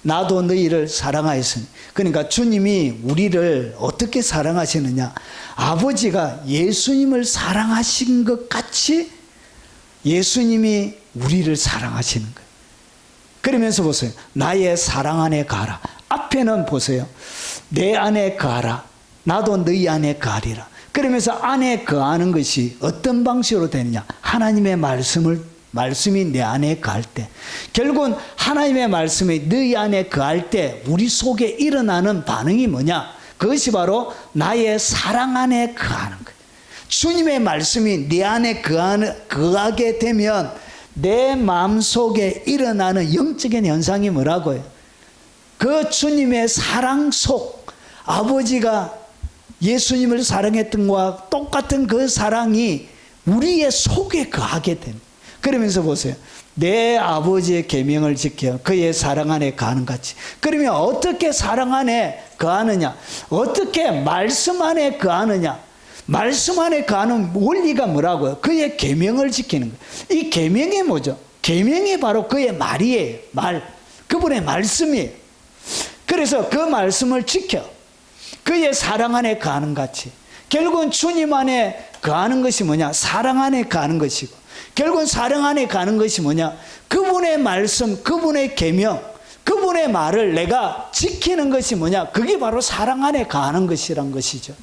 S1: 나도 너희를 사랑하였으니, 그러니까 주님이 우리를 어떻게 사랑하시느냐? 아버지가 예수님을 사랑하신 것 같이 예수님이 우리를 사랑하시는 거예요. 그러면서 보세요. 나의 사랑 안에 가라. 앞에는 보세요. 내 안에 가라. 나도 너희 안에 가리라. 그러면서 안에 거하는 것이 어떤 방식으로 되느냐? 하나님의 말씀이 내 안에 거할 때, 결국은 하나님의 말씀이 너희 안에 거할 때 우리 속에 일어나는 반응이 뭐냐? 그것이 바로 나의 사랑 안에 거하는 거예요. 주님의 말씀이 내 안에 거하게 되면 내 마음속에 일어나는 영적인 현상이 뭐라고요? 그 주님의 사랑 속, 아버지가 예수님을 사랑했던 것과 똑같은 그 사랑이 우리의 속에 거하게 됩니다. 그러면서 보세요. 내 아버지의 계명을 지켜 그의 사랑 안에 거하는 같이. 그러면 어떻게 사랑 안에 거하느냐? 어떻게 말씀 안에 거하느냐? 말씀 안에 거하는 원리가 뭐라고요? 그의 계명을 지키는 거예요. 이 계명이 뭐죠? 계명이 바로 그의 말이에요. 말. 그분의 말씀이에요. 그래서 그 말씀을 지켜 그의 사랑 안에 거하는 같이. 결국은 주님 안에 거하는 것이 뭐냐? 사랑 안에 거하는 것이고, 결국은 사랑 안에 가는 것이 뭐냐? 그분의 말씀, 그분의 계명, 그분의 말을 내가 지키는 것이 뭐냐? 그게 바로 사랑 안에 가는 것이란 것이죠.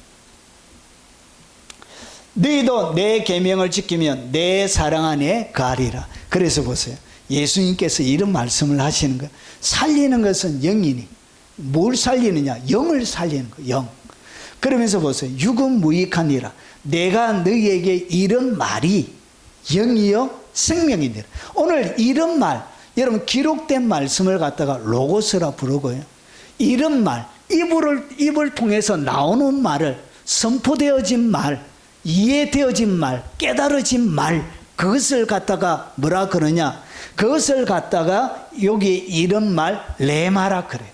S1: 너희도 내 계명을 지키면 내 사랑 안에 가리라. 그래서 보세요. 예수님께서 이런 말씀을 하시는 거예요. 살리는 것은 영이니 뭘 살리느냐? 영을 살리는 거예요. 영. 그러면서 보세요. 육은 무익하니라. 내가 너희에게 이런 말이 영이요 생명이니라. 오늘 이런 말, 여러분 기록된 말씀을 갖다가 로고스라 부르고요. 이런 말, 입을 통해서 나오는 말을, 선포되어진 말, 이해되어진 말, 깨달아진 말, 그것을 갖다가 뭐라 그러냐? 그것을 갖다가 여기 이런 말 레마라 그래.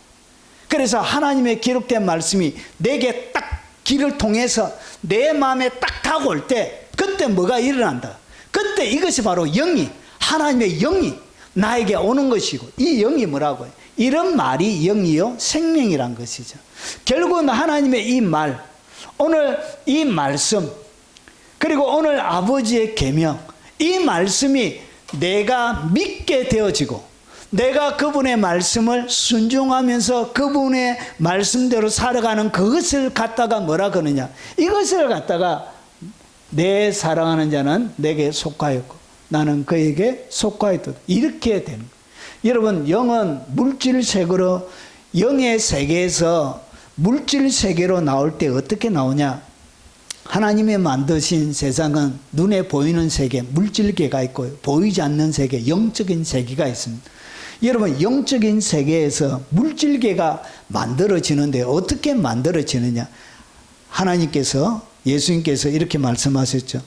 S1: 그래서 하나님의 기록된 말씀이 내게 딱 길을 통해서 내 마음에 딱 다가올 때 그때 뭐가 일어난다? 그때 이것이 바로 영이, 하나님의 영이 나에게 오는 것이고, 이 영이 뭐라고요? 이런 말이 영이요 생명이란 것이죠. 결국은 하나님의 이 말, 오늘 이 말씀, 그리고 오늘 아버지의 계명, 이 말씀이 내가 믿게 되어지고 내가 그분의 말씀을 순종하면서 그분의 말씀대로 살아가는 그것을 갖다가 뭐라 그러느냐? 이것을 갖다가 내 사랑하는 자는 내게 속하였고 나는 그에게 속하였다. 이렇게 되는 거예요. 여러분, 영은 물질 세계로, 영의 세계에서 물질 세계로 나올 때 어떻게 나오냐? 하나님의 만드신 세상은 눈에 보이는 세계, 물질계가 있고요. 보이지 않는 세계, 영적인 세계가 있습니다. 여러분, 영적인 세계에서 물질계가 만들어지는데 어떻게 만들어지느냐? 하나님께서, 예수님께서 이렇게 말씀하셨죠.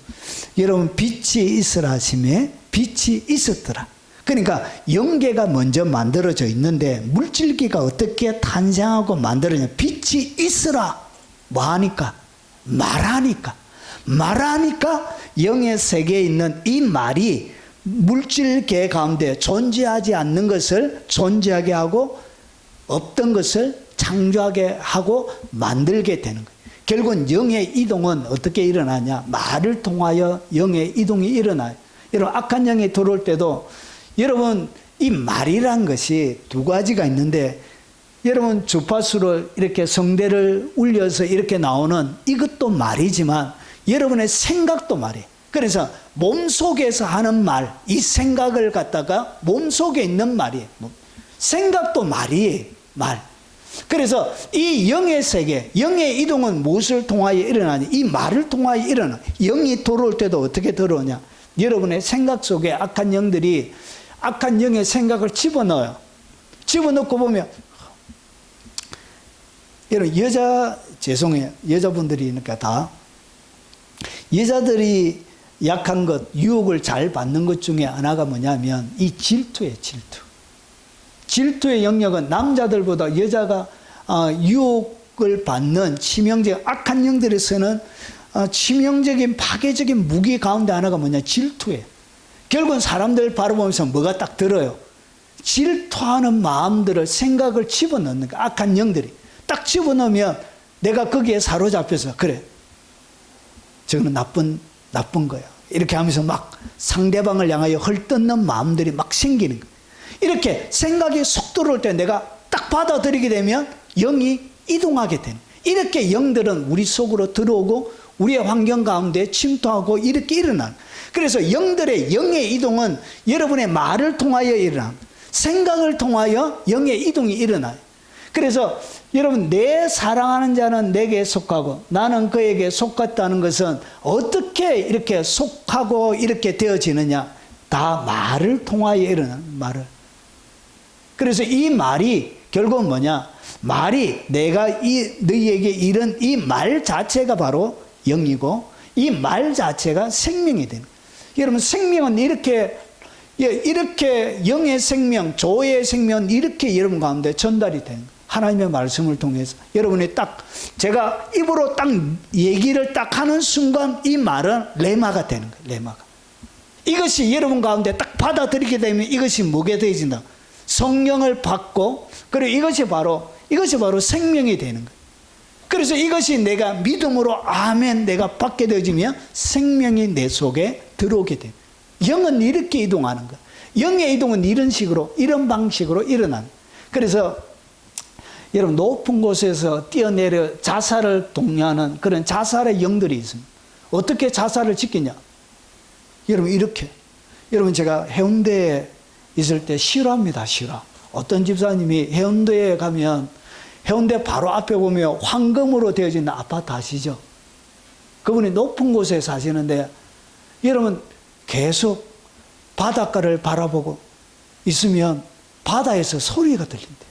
S1: 여러분, 빛이 있으라 하심에 빛이 있었더라. 그러니까 영계가 먼저 만들어져 있는데 물질계가 어떻게 탄생하고 만들어지냐? 빛이 있으라. 뭐 하니까? 말하니까 영의 세계에 있는 이 말이 물질계 가운데 존재하지 않는 것을 존재하게 하고 없던 것을 창조하게 하고 만들게 되는 거예요. 결국은 영의 이동은 어떻게 일어나냐? 말을 통하여 영의 이동이 일어나요. 여러분, 악한 영이 들어올 때도 여러분 이 말이란 것이 두 가지가 있는데 여러분 주파수를 이렇게 성대를 울려서 이렇게 나오는 이것도 말이지만 여러분의 생각도 말이에요. 그래서 몸속에서 하는 말, 이 생각을 갖다가 몸속에 있는 말이에요. 생각도 말이에요. 말. 그래서 이 영의 세계, 영의 이동은 무엇을 통하여 일어나니? 이 말을 통하여 일어나. 영이 들어올 때도 어떻게 들어오냐? 여러분의 생각 속에 악한 영들이 악한 영의 생각을 집어넣어요. 집어넣고 보면 여러분 죄송해요. 여자분들이니까 다 여자들이 약한 것, 유혹을 잘 받는 것 중에 하나가 뭐냐면 이 질투예요. 질투의 영역은 남자들보다 여자가 유혹을 받는 치명적 악한 영들에서는 치명적인 파괴적인 무기 가운데 하나가 뭐냐? 질투예요. 결국은 사람들 바라보면서 뭐가 딱 들어요? 질투하는 마음들을, 생각을 집어넣는 거야. 악한 영들이 딱 집어넣으면 내가 거기에 사로잡혀서 그래, 저거는 나쁜 거야, 이렇게 하면서 막 상대방을 향하여 헐뜯는 마음들이 막 생기는 거야. 이렇게 생각이 속 들어올 때 내가 딱 받아들이게 되면 영이 이동하게 되는 거야. 이렇게 영들은 우리 속으로 들어오고 우리의 환경 가운데 침투하고 이렇게 일어나는 거야. 그래서 영들의 영의 이동은 여러분의 말을 통하여 일어납니다. 생각을 통하여 영의 이동이 일어나요. 그래서 여러분, 내 사랑하는 자는 내게 속하고 나는 그에게 속았다는 것은 어떻게 이렇게 속하고 이렇게 되어지느냐? 다 말을 통하여 일어나는 말을. 그래서 이 말이 결국은 뭐냐? 말이 내가 너희에게 이런 이 말 자체가 바로 영이고 이 말 자체가 생명이 되는 거예요. 여러분, 생명은 이렇게 영의 생명, 조의 생명은 이렇게 여러분 가운데 전달이 되는 거예요. 하나님의 말씀을 통해서 여러분이 딱 제가 입으로 딱 얘기를 딱 하는 순간 이 말은 레마가 되는 거예요. 레마가. 이것이 여러분 가운데 딱 받아들이게 되면 이것이 뭐게 되어진다? 성령을 받고, 그리고 이것이 바로 생명이 되는 거예요. 그래서 이것이 내가 믿음으로 아멘 내가 받게 되어지면 생명이 내 속에 들어오게 돼요. 영은 이렇게 이동하는 거예요. 영의 이동은 이런 식으로, 이런 방식으로 일어나는 거예요. 그래서 여러분, 높은 곳에서 뛰어내려 자살을 독려하는 그런 자살의 영들이 있습니다. 어떻게 자살을 지키냐? 여러분, 이렇게. 여러분, 제가 해운대에 있을 때 실화입니다. 실화. 어떤 집사님이 해운대에 가면 해운대 바로 앞에 보면 황금으로 되어진 아파트 아시죠? 그분이 높은 곳에 사시는데 여러분, 계속 바닷가를 바라보고 있으면 바다에서 소리가 들린대.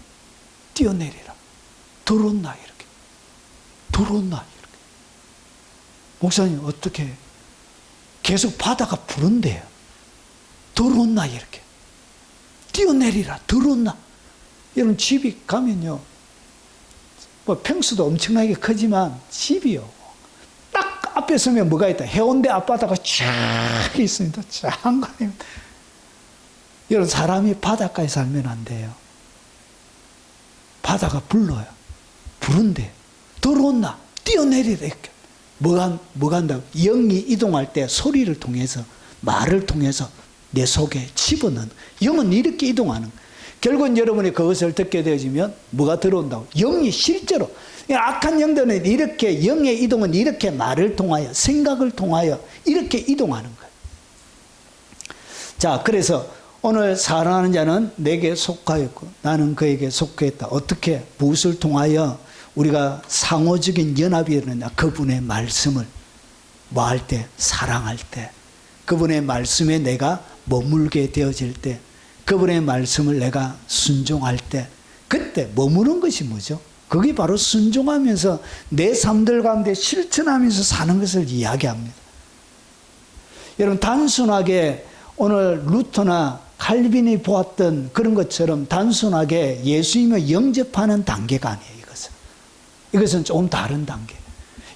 S1: 뛰어내리라. 들어온나 이렇게. 들어온나 이렇게. 목사님, 어떻게? 계속 바다가 부른대요. 들어온나 이렇게. 뛰어내리라. 들어온나. 여러분, 집이 가면요, 뭐 평수도 엄청나게 크지만 집이요, 딱 앞에 서면 뭐가 있다? 해운대 앞바다가 쫙 있습니다. 쫙. 여러분, 사람이 바닷가에 살면 안 돼요. 바다가 불러요. 부른대. 들어온나. 뛰어내리라. 이렇게. 뭐가 한다고? 영이 이동할 때 소리를 통해서, 말을 통해서 내 속에 집어넣는. 영은 이렇게 이동하는 거예요. 결국은 여러분이 그것을 듣게 되어지면 뭐가 들어온다고? 영이 실제로. 악한 영들은 이렇게, 영의 이동은 이렇게 말을 통하여, 생각을 통하여 이렇게 이동하는 거예요. 자, 그래서 오늘 사랑하는 자는 내게 속하였고 나는 그에게 속했다. 어떻게? 무엇을 통하여 우리가 상호적인 연합이 일어나냐? 그분의 말씀을 뭐 할 때? 사랑할 때. 그분의 말씀에 내가 머물게 되어질 때, 그분의 말씀을 내가 순종할 때, 그때 머무는 것이 뭐죠? 그게 바로 순종하면서 내 삶들 가운데 실천하면서 사는 것을 이야기합니다. 여러분, 단순하게 오늘 루터나 칼빈이 보았던 그런 것처럼 단순하게 예수님을 영접하는 단계가 아니에요. 이것은 조금 다른 단계.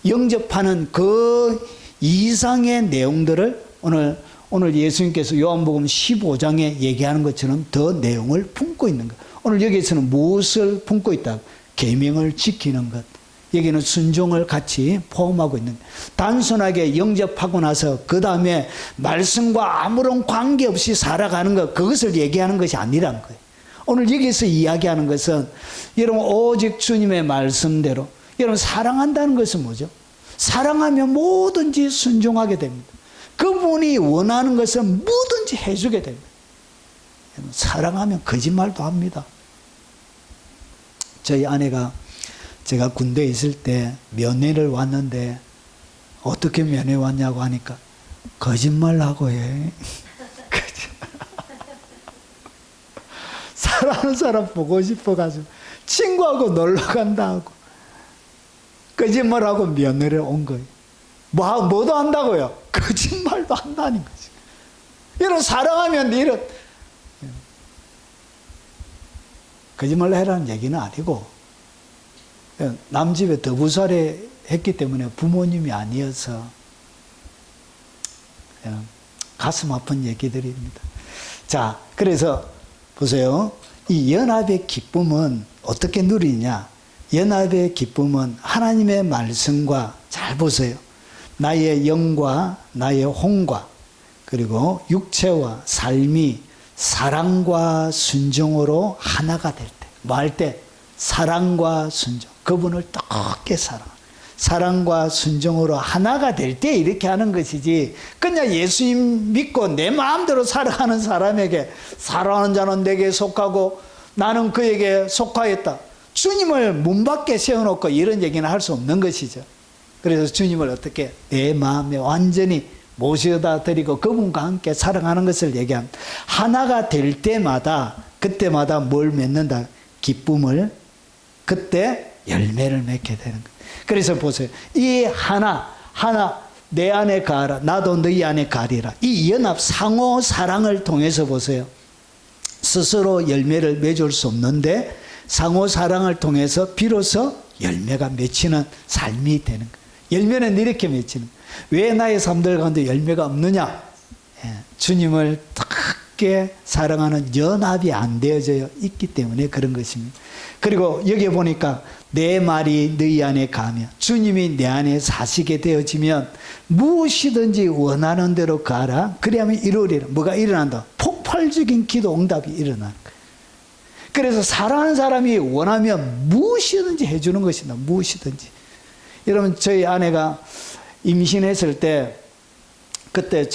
S1: 영접하는 그 이상의 내용들을 오늘 예수님께서 요한복음 15장에 얘기하는 것처럼 더 내용을 품고 있는 것. 오늘 여기에서는 무엇을 품고 있다? 계명을 지키는 것. 여기는 순종을 같이 포함하고 있는 것. 단순하게 영접하고 나서 그 다음에 말씀과 아무런 관계없이 살아가는 것, 그것을 얘기하는 것이 아니라는 거예요. 오늘 여기서 이야기하는 것은 여러분 오직 주님의 말씀대로 여러분 사랑한다는 것은 뭐죠? 사랑하면 뭐든지 순종하게 됩니다. 그분이 원하는 것은 뭐든지 해주게 됩니다. 사랑하면 거짓말도 합니다. 저희 아내가 제가 군대에 있을 때 면회를 왔는데 어떻게 면회 왔냐고 하니까 거짓말하고 해. 사랑하는 사람 보고 싶어가지고 친구하고 놀러 간다 하고 거짓말하고 면회를 온 거예요. 뭐도 한다고요? 거짓말도 한다는 거지. 이런 사랑하면 이런 거짓말 해라는 얘기는 아니고 남 집에 더부살이 했기 때문에 부모님이 아니어서 가슴 아픈 얘기들입니다. 자, 그래서 보세요. 이 연합의 기쁨은 어떻게 누리냐? 연합의 기쁨은 하나님의 말씀과 잘 보세요. 나의 영과 나의 혼과 그리고 육체와 삶이 사랑과 순종으로 하나가 될 때. 뭐 할 때? 사랑과 순종. 그분을 뜨겁게 사랑과 순종으로 하나가 될 때 이렇게 하는 것이지 그냥 예수님 믿고 내 마음대로 살아가는 사람에게 사랑하는 자는 내게 속하고 나는 그에게 속하였다. 주님을 문 밖에 세워놓고 이런 얘기는 할 수 없는 것이죠. 그래서 주님을 어떻게 내 마음에 완전히 모셔다 드리고 그분과 함께 사랑하는 것을 얘기합니다. 하나가 될 때마다 그때마다 뭘 맺는다? 기쁨을 그때 열매를 맺게 되는 거예요. 그래서 보세요. 이 하나 내 안에 가라 나도 너희 안에 가리라. 이 연합 상호 사랑을 통해서 보세요. 스스로 열매를 맺을 수 없는데 상호 사랑을 통해서 비로소 열매가 맺히는 삶이 되는 거예요. 열매는 이렇게 맺히는 거예요. 왜 나의 삶들 가운데 열매가 없느냐? 주님을 뜨겁게 사랑하는 연합이 안 되어져 있기 때문에 그런 것입니다. 그리고 여기에 보니까 내 말이 너희 안에 가면 주님이 내 안에 사시게 되어지면 무엇이든지 원하는 대로 가라. 그래야만 이루리라. 뭐가 일어난다? 폭발적인 기도 응답이 일어나는 거예요. 그래서 사랑하는 사람이 원하면 무엇이든지 해주는 것이다. 무엇이든지. 여러분 저희 아내가 임신했을 때 그때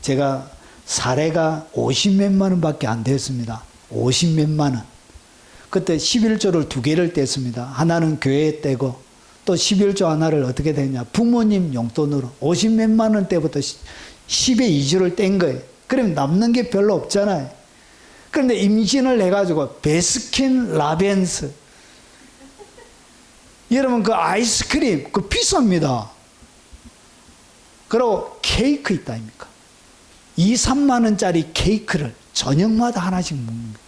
S1: 제가 사례가 50몇만 원밖에 안 됐습니다. 50몇만 원. 그때 11조를 2개를 뗐습니다. 하나는 교회에 떼고 또 11조 하나를 어떻게 됐냐. 부모님 용돈으로 50몇만 원 때부터 10의 2조를 뗀 거예요. 그러면 남는 게 별로 없잖아요. 그런데 임신을 해가지고 베스킨 라빈스 여러분 그 아이스크림 그 비쌉니다. 그리고 케이크 있다 아닙니까? 2, 3만 원짜리 케이크를 저녁마다 하나씩 먹는 거예요.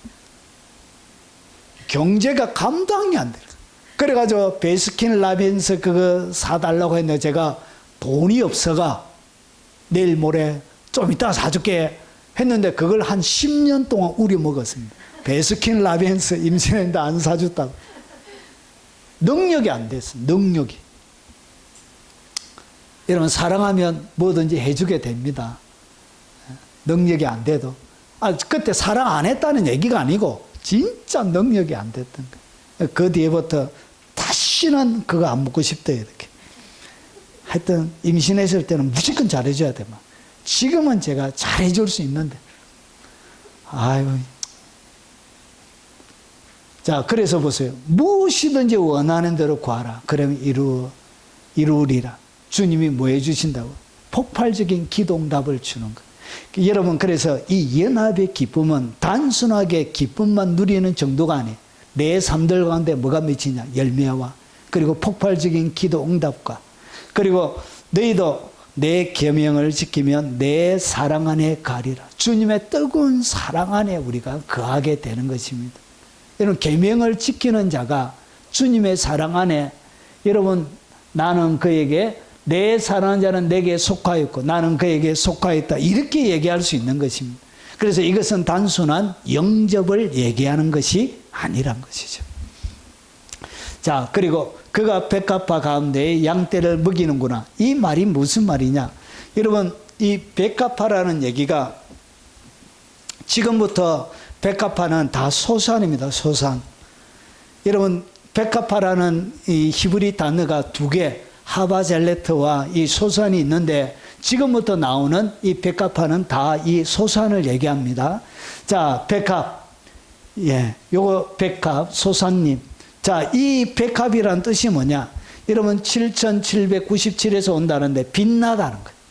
S1: 경제가 감당이 안 돼요. 그래가지고 베스킨 라빈스 그거 사달라고 했는데 제가 돈이 없어가 내일 모레 좀 이따 사줄게 했는데 그걸 한 10년 동안 우려 먹었습니다. 베스킨 라빈스 임신했는데 안 사줬다고. 능력이 안 됐어. 능력이. 여러분 사랑하면 뭐든지 해주게 됩니다. 능력이 안 돼도. 그때 사랑 안 했다는 얘기가 아니고 진짜 능력이 안 됐던 거예요. 그 뒤에부터 다시는 그거 안 먹고 싶다 이렇게. 하여튼 임신했을 때는 무조건 잘해줘야 돼. 지금은 제가 잘해줄 수 있는데. 아이고. 자, 그래서 보세요. 무엇이든지 원하는 대로 구하라. 그러면 이루리라. 주님이 뭐 해주신다고? 폭발적인 기도응답을 주는 거예요. 여러분, 그래서 이 연합의 기쁨은 단순하게 기쁨만 누리는 정도가 아니에요. 내 삶들 가운데 뭐가 맺히냐? 열매와 그리고 폭발적인 기도응답과 그리고 너희도 내 계명을 지키면 내 사랑 안에 가리라. 주님의 뜨거운 사랑 안에 우리가 거하게 되는 것입니다. 여러분 계명을 지키는 자가 주님의 사랑 안에 여러분 나는 그에게 내 사랑하는 자는 내게 속하였고 나는 그에게 속하였다 이렇게 얘기할 수 있는 것입니다. 그래서 이것은 단순한 영접을 얘기하는 것이 아니란 것이죠. 자, 그리고 그가 백합화 가운데 양떼를 먹이는구나. 이 말이 무슨 말이냐? 여러분 이 백합화라는 얘기가 지금부터 백합화는 다 소산입니다. 소산. 여러분 백합화라는 이 히브리 단어가 두 개, 하바젤레트와 이 소산이 있는데 지금부터 나오는 이 백합화는 다 이 소산을 얘기합니다. 자, 백합. 예, 요거 백합, 소산님. 자, 이 백합이란 뜻이 뭐냐? 여러분 7797에서 온다는데 빛나다는 거예요.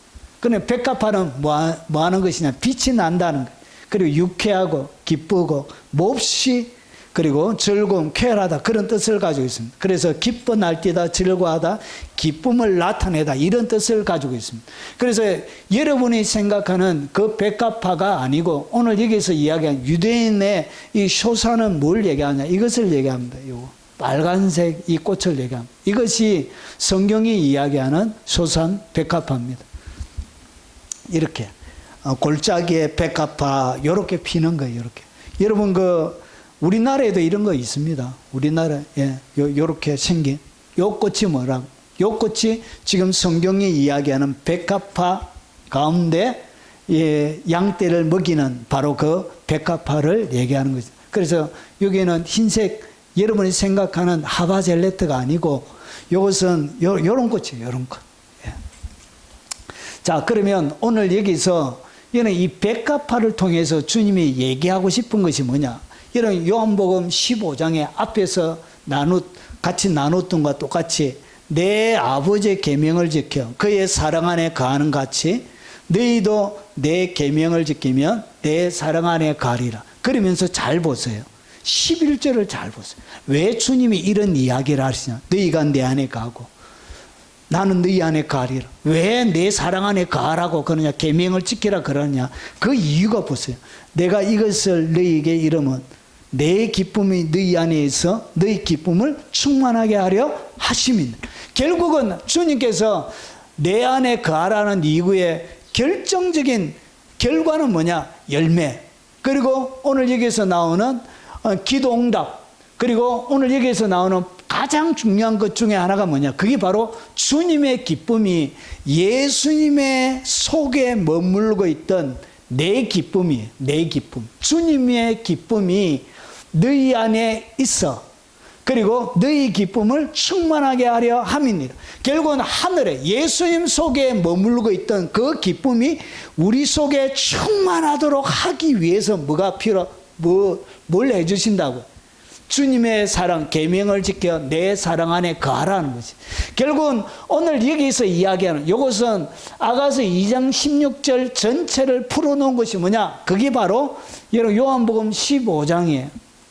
S1: 그런데 백합화는 뭐 하는 것이냐? 빛이 난다는 거예요. 그리고 유쾌하고 기쁘고 몹시 그리고 즐거움, 쾌활하다 그런 뜻을 가지고 있습니다. 그래서 기뻐 날뛰다, 즐거워하다, 기쁨을 나타내다 이런 뜻을 가지고 있습니다. 그래서 여러분이 생각하는 그 백합화가 아니고 오늘 여기서 이야기한 유대인의 이 쇼사는 뭘 얘기하냐? 이것을 얘기합니다. 요 빨간색 이 꽃을 얘기합니다. 이것이 성경이 이야기하는 쇼산 백합화입니다. 이렇게 골짜기에 백합화 이렇게 피는 거예요. 이렇게. 여러분 우리나라에도 이런 거 있습니다. 우리나라에 요렇게 생긴 요 꽃이 뭐라고? 요 꽃이 지금 성경이 이야기하는 백합화 가운데 양떼를 먹이는 바로 그 백합화를 얘기하는 거죠. 그래서 여기는 흰색 여러분이 생각하는 하바젤레트가 아니고 요것은 요런 꽃이에요. 요런 꽃. 자, 그러면 오늘 여기서 이는 이 백합화를 통해서 주님이 얘기하고 싶은 것이 뭐냐? 이런 요한복음 15장에 앞에서 같이 나눴던 것과 똑같이 내 아버지의 계명을 지켜 그의 사랑 안에 거하는 같이 너희도 내 계명을 지키면 내 사랑 안에 거하리라. 그러면서 잘 보세요. 11절을 잘 보세요. 왜 주님이 이런 이야기를 하시냐? 너희가 내 안에 거하고 나는 너희 안에 거하리라. 왜 내 사랑 안에 거하라고 그러냐? 계명을 지키라 그러냐? 그 이유가 보세요. 내가 이것을 너희에게 이르면 내 기쁨이 너희 안에 있어 너희 기쁨을 충만하게 하려 하심이니라. 결국은 주님께서 내 안에 거하라는 이유의 결정적인 결과는 뭐냐? 열매. 그리고 오늘 여기서 나오는 기도응답. 그리고 오늘 여기서 나오는 가장 중요한 것 중에 하나가 뭐냐? 그게 바로 주님의 기쁨이 예수님의 속에 머물고 있던 내 기쁨이에요. 내 기쁨. 주님의 기쁨이 너희 안에 있어. 그리고 너희 기쁨을 충만하게 하려 함이니라. 결국은 하늘에 예수님 속에 머물고 있던 그 기쁨이 우리 속에 충만하도록 하기 위해서 뭐가 뭘 해주신다고? 주님의 사랑, 계명을 지켜 내 사랑 안에 거하라는 거지. 결국은 오늘 여기서 이야기하는 이것은 아가서 2장 16절 전체를 풀어놓은 것이 뭐냐? 그게 바로 여러분 요한복음 15장이에요.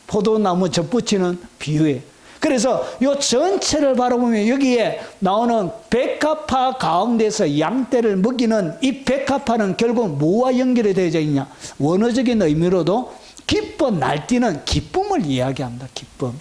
S1: 포도나무 젖붙이는 비유예요. 그래서 이 전체를 바라보면 여기에 나오는 백합화 가운데서 양떼를 먹이는 이 백합화는 결국 뭐와 연결이 되어져 있냐? 원어적인 의미로도 기뻐 날뛰는 기쁨을 이야기합니다. 기쁨.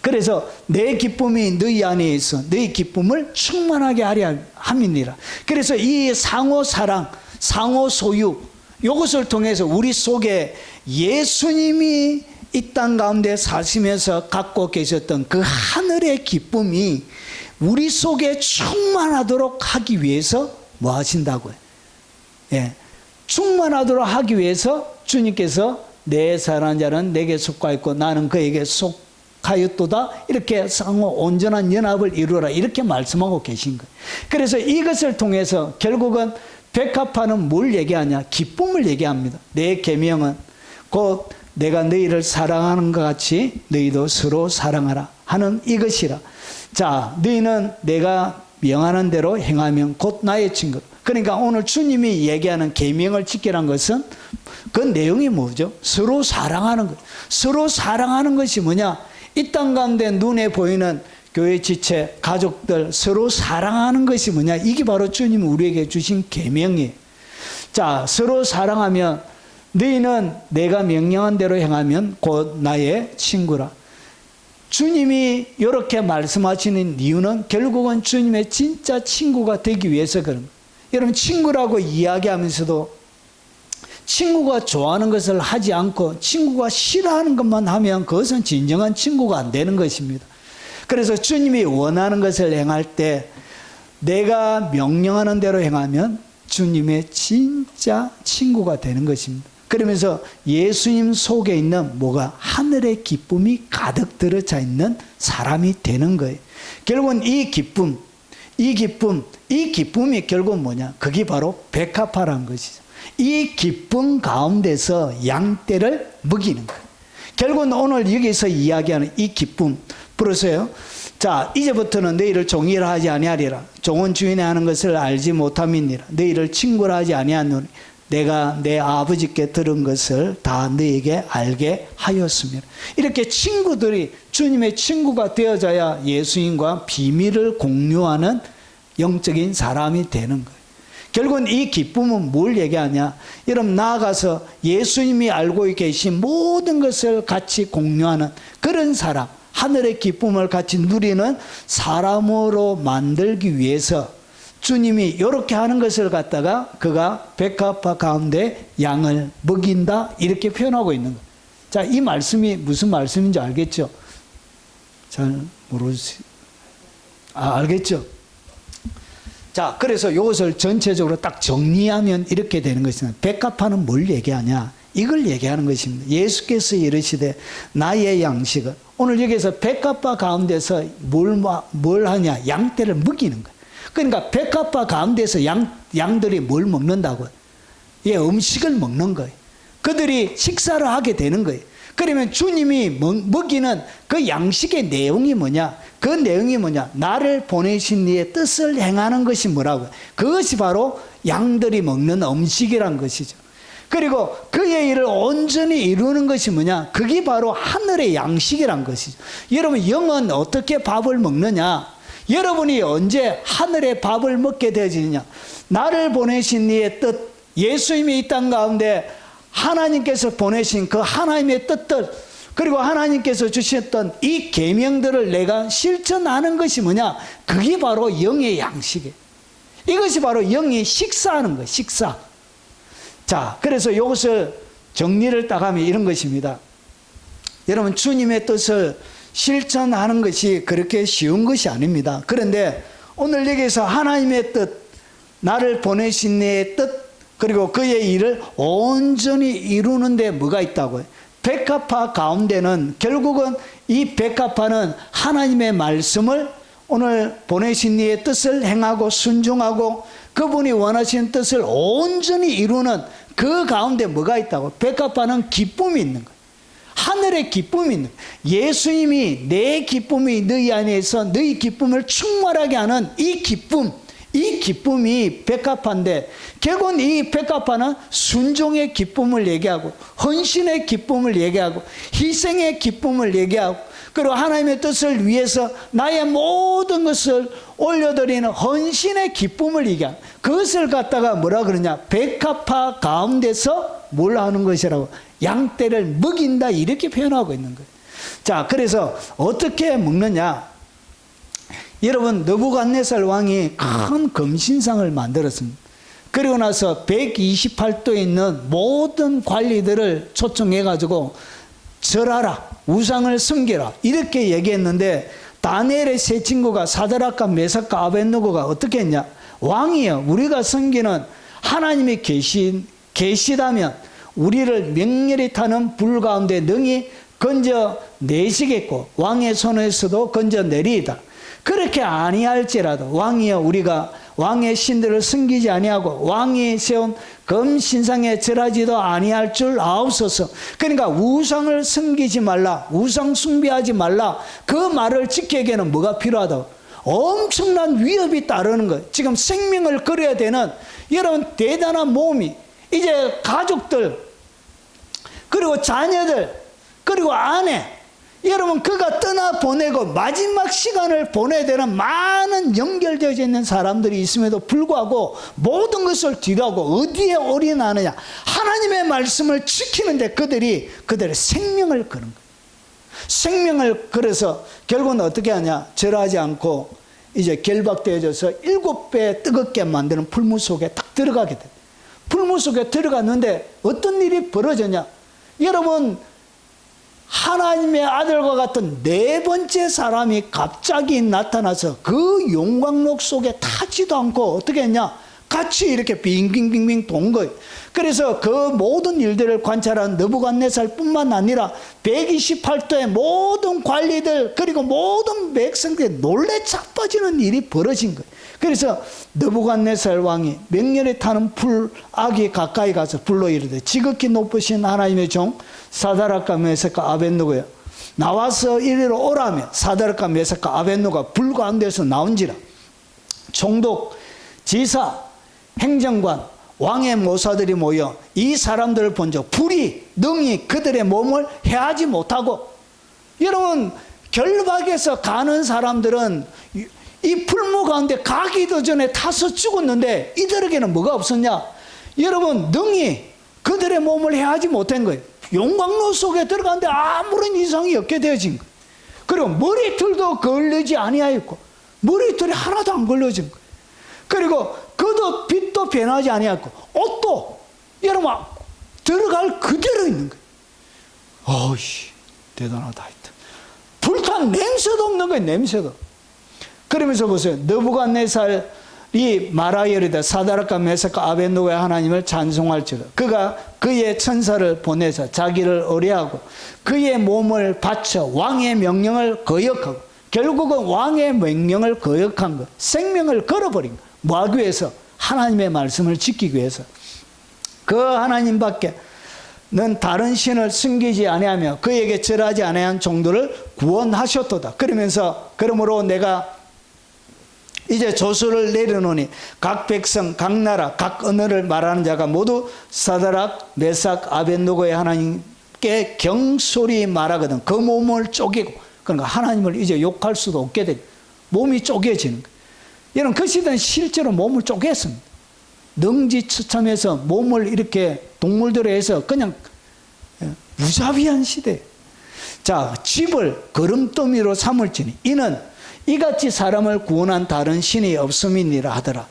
S1: 그래서 내 기쁨이 너희 안에 있어 너희 기쁨을 충만하게 하려 함이니라. 그래서 이 상호 사랑, 상호 소유 이것을 통해서 우리 속에 예수님이 이 땅 가운데 사시면서 갖고 계셨던 그 하늘의 기쁨이 우리 속에 충만하도록 하기 위해서 뭐 하신다고요? 예. 충만하도록 하기 위해서 주님께서 내 사랑하는 자는 내게 속하 있고 나는 그에게 속하였도다. 이렇게 상호 온전한 연합을 이루라. 이렇게 말씀하고 계신 거예요. 그래서 이것을 통해서 결국은 백합화는 뭘 얘기하냐? 기쁨을 얘기합니다. 내 계명은 곧 내가 너희를 사랑하는 것 같이 너희도 서로 사랑하라 하는 이것이라. 자, 너희는 내가 명하는 대로 행하면 곧 나의 친구. 그러니까 오늘 주님이 얘기하는 계명을 지키라는 것은 그 내용이 뭐죠? 서로 사랑하는 것. 서로 사랑하는 것이 뭐냐? 이 땅 가운데 눈에 보이는 교회 지체, 가족들 서로 사랑하는 것이 뭐냐? 이게 바로 주님이 우리에게 주신 계명이에요. 자, 서로 사랑하면 너희는 내가 명령한 대로 행하면 곧 나의 친구라. 주님이 이렇게 말씀하시는 이유는 결국은 주님의 진짜 친구가 되기 위해서 그런 거예요. 여러분 친구라고 이야기하면서도 친구가 좋아하는 것을 하지 않고 친구가 싫어하는 것만 하면 그것은 진정한 친구가 안 되는 것입니다. 그래서 주님이 원하는 것을 행할 때 내가 명령하는 대로 행하면 주님의 진짜 친구가 되는 것입니다. 그러면서 예수님 속에 있는 뭐가 하늘의 기쁨이 가득 들어차 있는 사람이 되는 거예요. 결국은 이 기쁨이 결국은 뭐냐? 그게 바로 백합화라는 것이죠. 이 기쁨 가운데서 양떼를 먹이는 거예요. 결국은 오늘 여기서 이야기하는 이 기쁨, 부르세요. 자, 이제부터는 너희를 종이라 하지 아니하리라. 종은 주인의 하는 것을 알지 못함이니라. 너희를 친구라 하지 아니하노니 내가 내 아버지께 들은 것을 다 너희에게 알게 하였습니다. 이렇게 친구들이 주님의 친구가 되어져야 예수님과 비밀을 공유하는 영적인 사람이 되는 거예요. 결국은 이 기쁨은 뭘 얘기하냐? 여러분 나아가서 예수님이 알고 계신 모든 것을 같이 공유하는 그런 사람, 하늘의 기쁨을 같이 누리는 사람으로 만들기 위해서 주님이 이렇게 하는 것을 갖다가 그가 백합화 가운데 양을 먹인다 이렇게 표현하고 있는 거예요. 자, 이 말씀이 무슨 말씀인지 알겠죠? 잘 모르시. 알겠죠? 자, 그래서 이것을 전체적으로 딱 정리하면 이렇게 되는 것입니다. 백합화는 뭘 얘기하냐? 이걸 얘기하는 것입니다. 예수께서 이르시되 나의 양식은, 오늘 여기서 백합화 가운데서 뭘 하냐? 양떼를 먹이는 거예요. 그러니까 백합화 가운데서 양들이 뭘 먹는다고요? 예, 음식을 먹는 거예요. 그들이 식사를 하게 되는 거예요. 그러면 주님이 먹이는 그 양식의 내용이 뭐냐? 그 내용이 뭐냐? 나를 보내신 이의 뜻을 행하는 것이 뭐라고요? 그것이 바로 양들이 먹는 음식이란 것이죠. 그리고 그의 일을 온전히 이루는 것이 뭐냐? 그게 바로 하늘의 양식이란 것이죠. 여러분, 영은 어떻게 밥을 먹느냐? 여러분이 언제 하늘의 밥을 먹게 되어지느냐? 나를 보내신 이의 뜻, 예수님이 이 땅 가운데 하나님께서 보내신 그 하나님의 뜻들, 그리고 하나님께서 주셨던 이 계명들을 내가 실천하는 것이 뭐냐? 그게 바로 영의 양식이에요. 이것이 바로 영이 식사하는 거예요. 식사. 자, 그래서 이것을 정리를 딱 하면 이런 것입니다. 여러분, 주님의 뜻을 실천하는 것이 그렇게 쉬운 것이 아닙니다. 그런데 오늘 여기서 하나님의 뜻, 나를 보내신 이의 뜻, 그리고 그의 일을 온전히 이루는 데 뭐가 있다고요? 백합화 가운데는 결국은 이 백합화는 하나님의 말씀을, 오늘 보내신 이의 뜻을 행하고 순종하고 그분이 원하시는 뜻을 온전히 이루는 그 가운데 뭐가 있다고? 백합화는 기쁨이 있는 거예요. 하늘의 기쁨이 있는 거예요. 예수님이 내 기쁨이 너희 안에서 너희 기쁨을 충만하게 하는 이 기쁨이 백합화인데, 결국은 이 백합화는 순종의 기쁨을 얘기하고 헌신의 기쁨을 얘기하고 희생의 기쁨을 얘기하고, 그리고 하나님의 뜻을 위해서 나의 모든 것을 올려드리는 헌신의 기쁨을 얘기하고, 그것을 갖다가 뭐라 그러냐? 백합화 가운데서 뭘 하는 것이라고? 양떼를 먹인다 이렇게 표현하고 있는 거예요. 자, 그래서 어떻게 먹느냐? 여러분, 느부갓네살 왕이 큰 금신상을 만들었습니다. 그리고 나서 128도에 있는 모든 관리들을 초청해가지고 절하라, 우상을 섬기라 이렇게 얘기했는데, 다니엘의 세 친구가 사드락과 메삭과 아벳느고가 어떻게 했냐? 왕이여, 우리가 섬기는 하나님이 계시다면 우리를 맹렬히 타는 불 가운데 능히 건져 내시겠고 왕의 손에서도 건져 내리이다. 그렇게 아니할지라도 왕이여, 우리가 왕의 신들을 섬기지 아니하고 왕이 세운 금신상에 절하지도 아니할 줄 아옵소서. 그러니까 우상을 섬기지 말라, 우상 숭배하지 말라, 그 말을 지키기에는 뭐가 필요하다고? 엄청난 위협이 따르는 거예요. 지금 생명을 걸어야 되는 여러분 대단한 모험이, 이제 가족들, 그리고 자녀들, 그리고 아내, 여러분 그가 떠나보내고 마지막 시간을 보내야 되는 많은 연결되어 있는 사람들이 있음에도 불구하고 모든 것을 뒤로하고 어디에 올인하느냐? 하나님의 말씀을 지키는데 그들의 생명을 거는 거예요. 생명을 걸어서 결국은 어떻게 하냐? 절하지 않고 이제 결박되어져서 7배 뜨겁게 만드는 풀무 속에 딱 들어가게 돼. 풀무 속에 들어갔는데 어떤 일이 벌어졌냐? 여러분, 하나님의 아들과 같은 네 번째 사람이 갑자기 나타나서 그 용광록 속에 타지도 않고 어떻게 했냐? 같이 이렇게 빙빙빙빙 돈 거예요. 그래서 그 모든 일들을 관찰한 느부갓네살뿐만 아니라 128도의 모든 관리들 그리고 모든 백성들이 놀래 자빠지는 일이 벌어진 거예요. 그래서 느부갓네살 왕이 맹렬히 타는 불악이 가까이 가서 불러 이르되 지극히 높으신 하나님의 종 사드락과 메삭과 아벳느고여 나와서 이리로 오라며 사드락과 메삭과 아벳느고가 불 가운데서 나온지라. 총독, 지사, 행정관, 왕의 모사들이 모여 이 사람들을 본즉 불이 능히 그들의 몸을 해하지 못하고, 여러분 결박에서 가는 사람들은 이 풀무 가운데 가기도 전에 타서 죽었는데 이들에게는 뭐가 없었냐? 여러분 능히 그들의 몸을 해하지 못한 거예요. 용광로 속에 들어가는데 아무런 이상이 없게 되어진 거예요. 그리고 머리털도 걸리지 아니하였고 머리털이 하나도 안 걸려진 거예요. 그리고 그도 빛도 변하지 아니하였고 옷도 여러분 들어갈 그대로 있는 거예요. 어이씨 대단하다. 불탄 냄새도 없는 거예요. 냄새도. 그러면서 보세요. 느부갓네살이 말하여리되 사드락과 메삭과 아벳느고의 하나님을 찬송할지라. 그가 그의 천사를 보내서 자기를 의뢰하고 그의 몸을 바쳐 왕의 명령을 거역하고, 결국은 왕의 명령을 거역한 것, 생명을 걸어버린 것. 뭐 하기 위해서? 하나님의 말씀을 지키기 위해서. 그 하나님밖에 는 다른 신을 숨기지 아니하며 그에게 절하지 아니한 종들을 구원하셨도다. 그러면서 그러므로 내가 이제 조서를 내려놓으니 각 백성 각 나라 각 언어를 말하는 자가 모두 사드락 메삭 아벳느고의 하나님께 경솔히 말하거든 그 몸을 쪼개고, 그러니까 하나님을 이제 욕할 수도 없게 되고 몸이 쪼개지는 거예요. 여러분 그 시대는 실제로 몸을 쪼갰습니다. 능지처참해서 몸을 이렇게 동물들에 해서 그냥 무자비한 시대. 자, 집을 거름더미로 삼을지니 이는 이같이 사람을 구원한 다른 신이 없음이니라 하더라.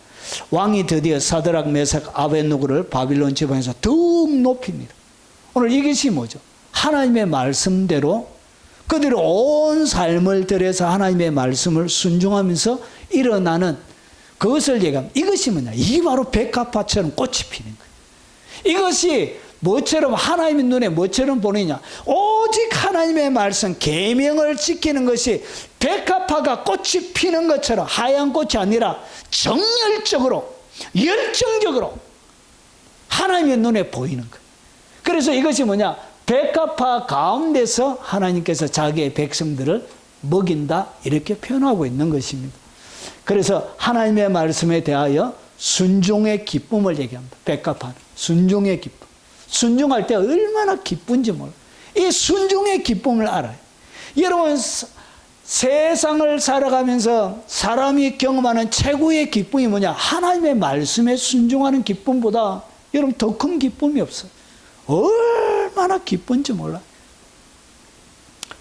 S1: 왕이 드디어 사드락 메삭 아벳느고를 바빌론 지방에서 더욱 높입니다. 오늘 이것이 뭐죠? 하나님의 말씀대로 그들이 온 삶을 들여서 하나님의 말씀을 순종하면서 일어나는 그것을 얘기하면 이것이 뭐냐? 이게 바로 백합화처럼 꽃이 피는 거예요. 이것이 뭐처럼 하나님의 눈에 뭐처럼 보이냐? 오직 하나님의 말씀 계명을 지키는 것이 백합화가 꽃이 피는 것처럼 하얀 꽃이 아니라 정열적으로 열정적으로 하나님의 눈에 보이는 거예요. 그래서 이것이 뭐냐? 백합화 가운데서 하나님께서 자기의 백성들을 먹인다 이렇게 표현하고 있는 것입니다. 그래서 하나님의 말씀에 대하여 순종의 기쁨을 얘기합니다. 백합화는 순종의 기쁨. 순종할 때 얼마나 기쁜지 몰라요. 이 순종의 기쁨을 알아요. 여러분 세상을 살아가면서 사람이 경험하는 최고의 기쁨이 뭐냐? 하나님의 말씀에 순종하는 기쁨보다 여러분 더 큰 기쁨이 없어요. 얼마나 기쁜지 몰라요.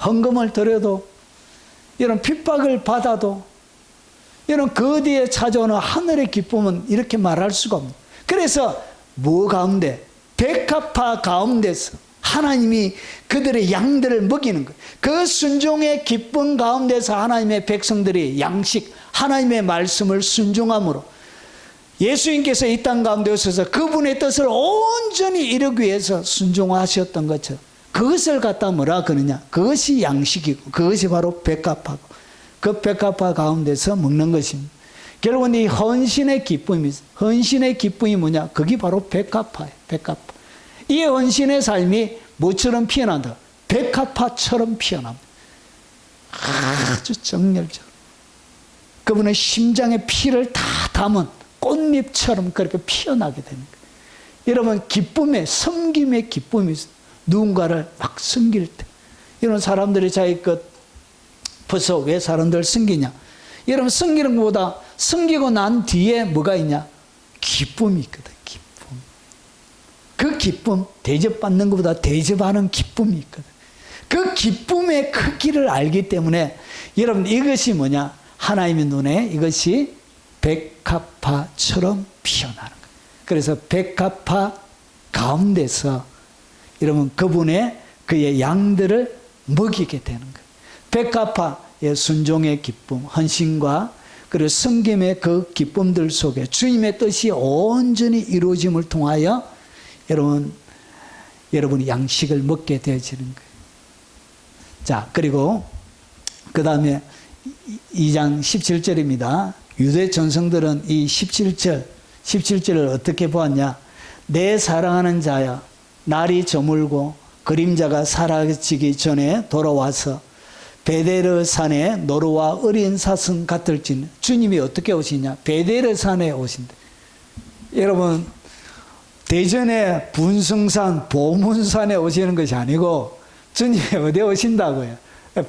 S1: 헌금을 드려도 여러분 핍박을 받아도 여러분 그 뒤에 찾아오는 하늘의 기쁨은 이렇게 말할 수가 없는. 그래서 뭐 가운데? 백합화 가운데서 하나님이 그들의 양들을 먹이는 거예요. 그 순종의 기쁨 가운데서 하나님의 백성들이 양식, 하나님의 말씀을 순종함으로 예수님께서 이 땅 가운데 오셔서 그분의 뜻을 온전히 이루기 위해서 순종하셨던 것처럼 그것을 갖다 뭐라 그러냐? 그것이 양식이고 그것이 바로 백합화고 그 백합화 가운데서 먹는 것입니다. 결국은 이 헌신의 기쁨이, 헌신의 기쁨이 뭐냐? 그게 바로 백합화예요. 백합화. 이 헌신의 삶이 뭐처럼 피어난다? 백합화처럼 피어납니다. 아주 정열적으로. 그분의 심장에 피를 다 담은 꽃잎처럼 그렇게 피어나게 되는 거예요. 여러분 기쁨의, 섬김의 기쁨이 있어요. 누군가를 막 섬길 때. 이런 사람들이 자기 것 벌써 왜 사람들 섬기냐? 여러분 섬기는 것보다 섬기고 난 뒤에 뭐가 있냐? 기쁨이 있거든. 기쁨. 그 기쁨, 대접받는 것보다 대접하는 기쁨이 있거든. 그 기쁨의 크기를 알기 때문에 여러분 이것이 뭐냐? 하나님의 눈에 이것이 백합화처럼 피어나는 거예요. 그래서 백합화 가운데서 여러분 그의 양들을 먹이게 되는 거예요. 백합화의 순종의 기쁨, 헌신과 그리고 섬김의 그 기쁨들 속에 주님의 뜻이 온전히 이루어짐을 통하여 여러분이 양식을 먹게 되어지는 거예요. 자, 그리고 그 다음에 2장 17절입니다. 유대 전성들은 이 17절을 어떻게 보았냐? 내 사랑하는 자야, 날이 저물고 그림자가 사라지기 전에 돌아와서 베데르 산에 노루와 어린 사슴 같을지는. 주님이 어떻게 오시냐? 베데르 산에 오신다. 여러분, 대전의 분승산 보문산에 오시는 것이 아니고 주님이 어디에 오신다고요?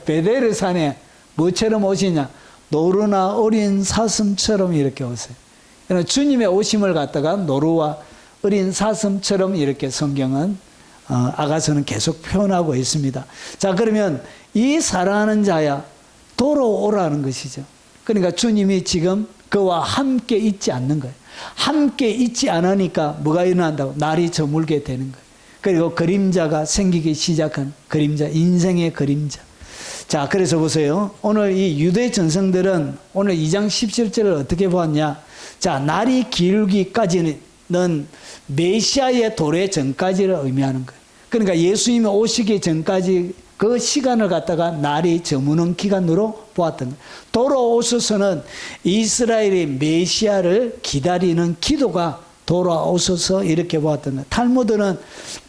S1: 베데르 산에 뭐처럼 오시냐? 노루나 어린 사슴처럼 이렇게 오세요. 주님의 오심을 갖다가 노루와 어린 사슴처럼 이렇게 성경은 아가서는 계속 표현하고 있습니다. 자, 그러면 이 사랑하는 자야 돌아오라는 것이죠. 그러니까 주님이 지금 그와 함께 있지 않는 거예요. 함께 있지 않으니까 뭐가 일어난다고? 날이 저물게 되는 거예요. 그리고 그림자가 생기기 시작한 그림자, 인생의 그림자. 자, 그래서 보세요. 오늘 이 유대 전성들은 오늘 2장 17절을 어떻게 보았냐? 자, 날이 기울기까지는 메시아의 도래 전까지를 의미하는 거예요. 그러니까 예수님이 오시기 전까지 그 시간을 갖다가 날이 저무는 기간으로 보았던 거예요. 돌아오셔서는 이스라엘이 메시아를 기다리는 기도가 돌아오셔서 이렇게 보았던 거예요. 탈무드는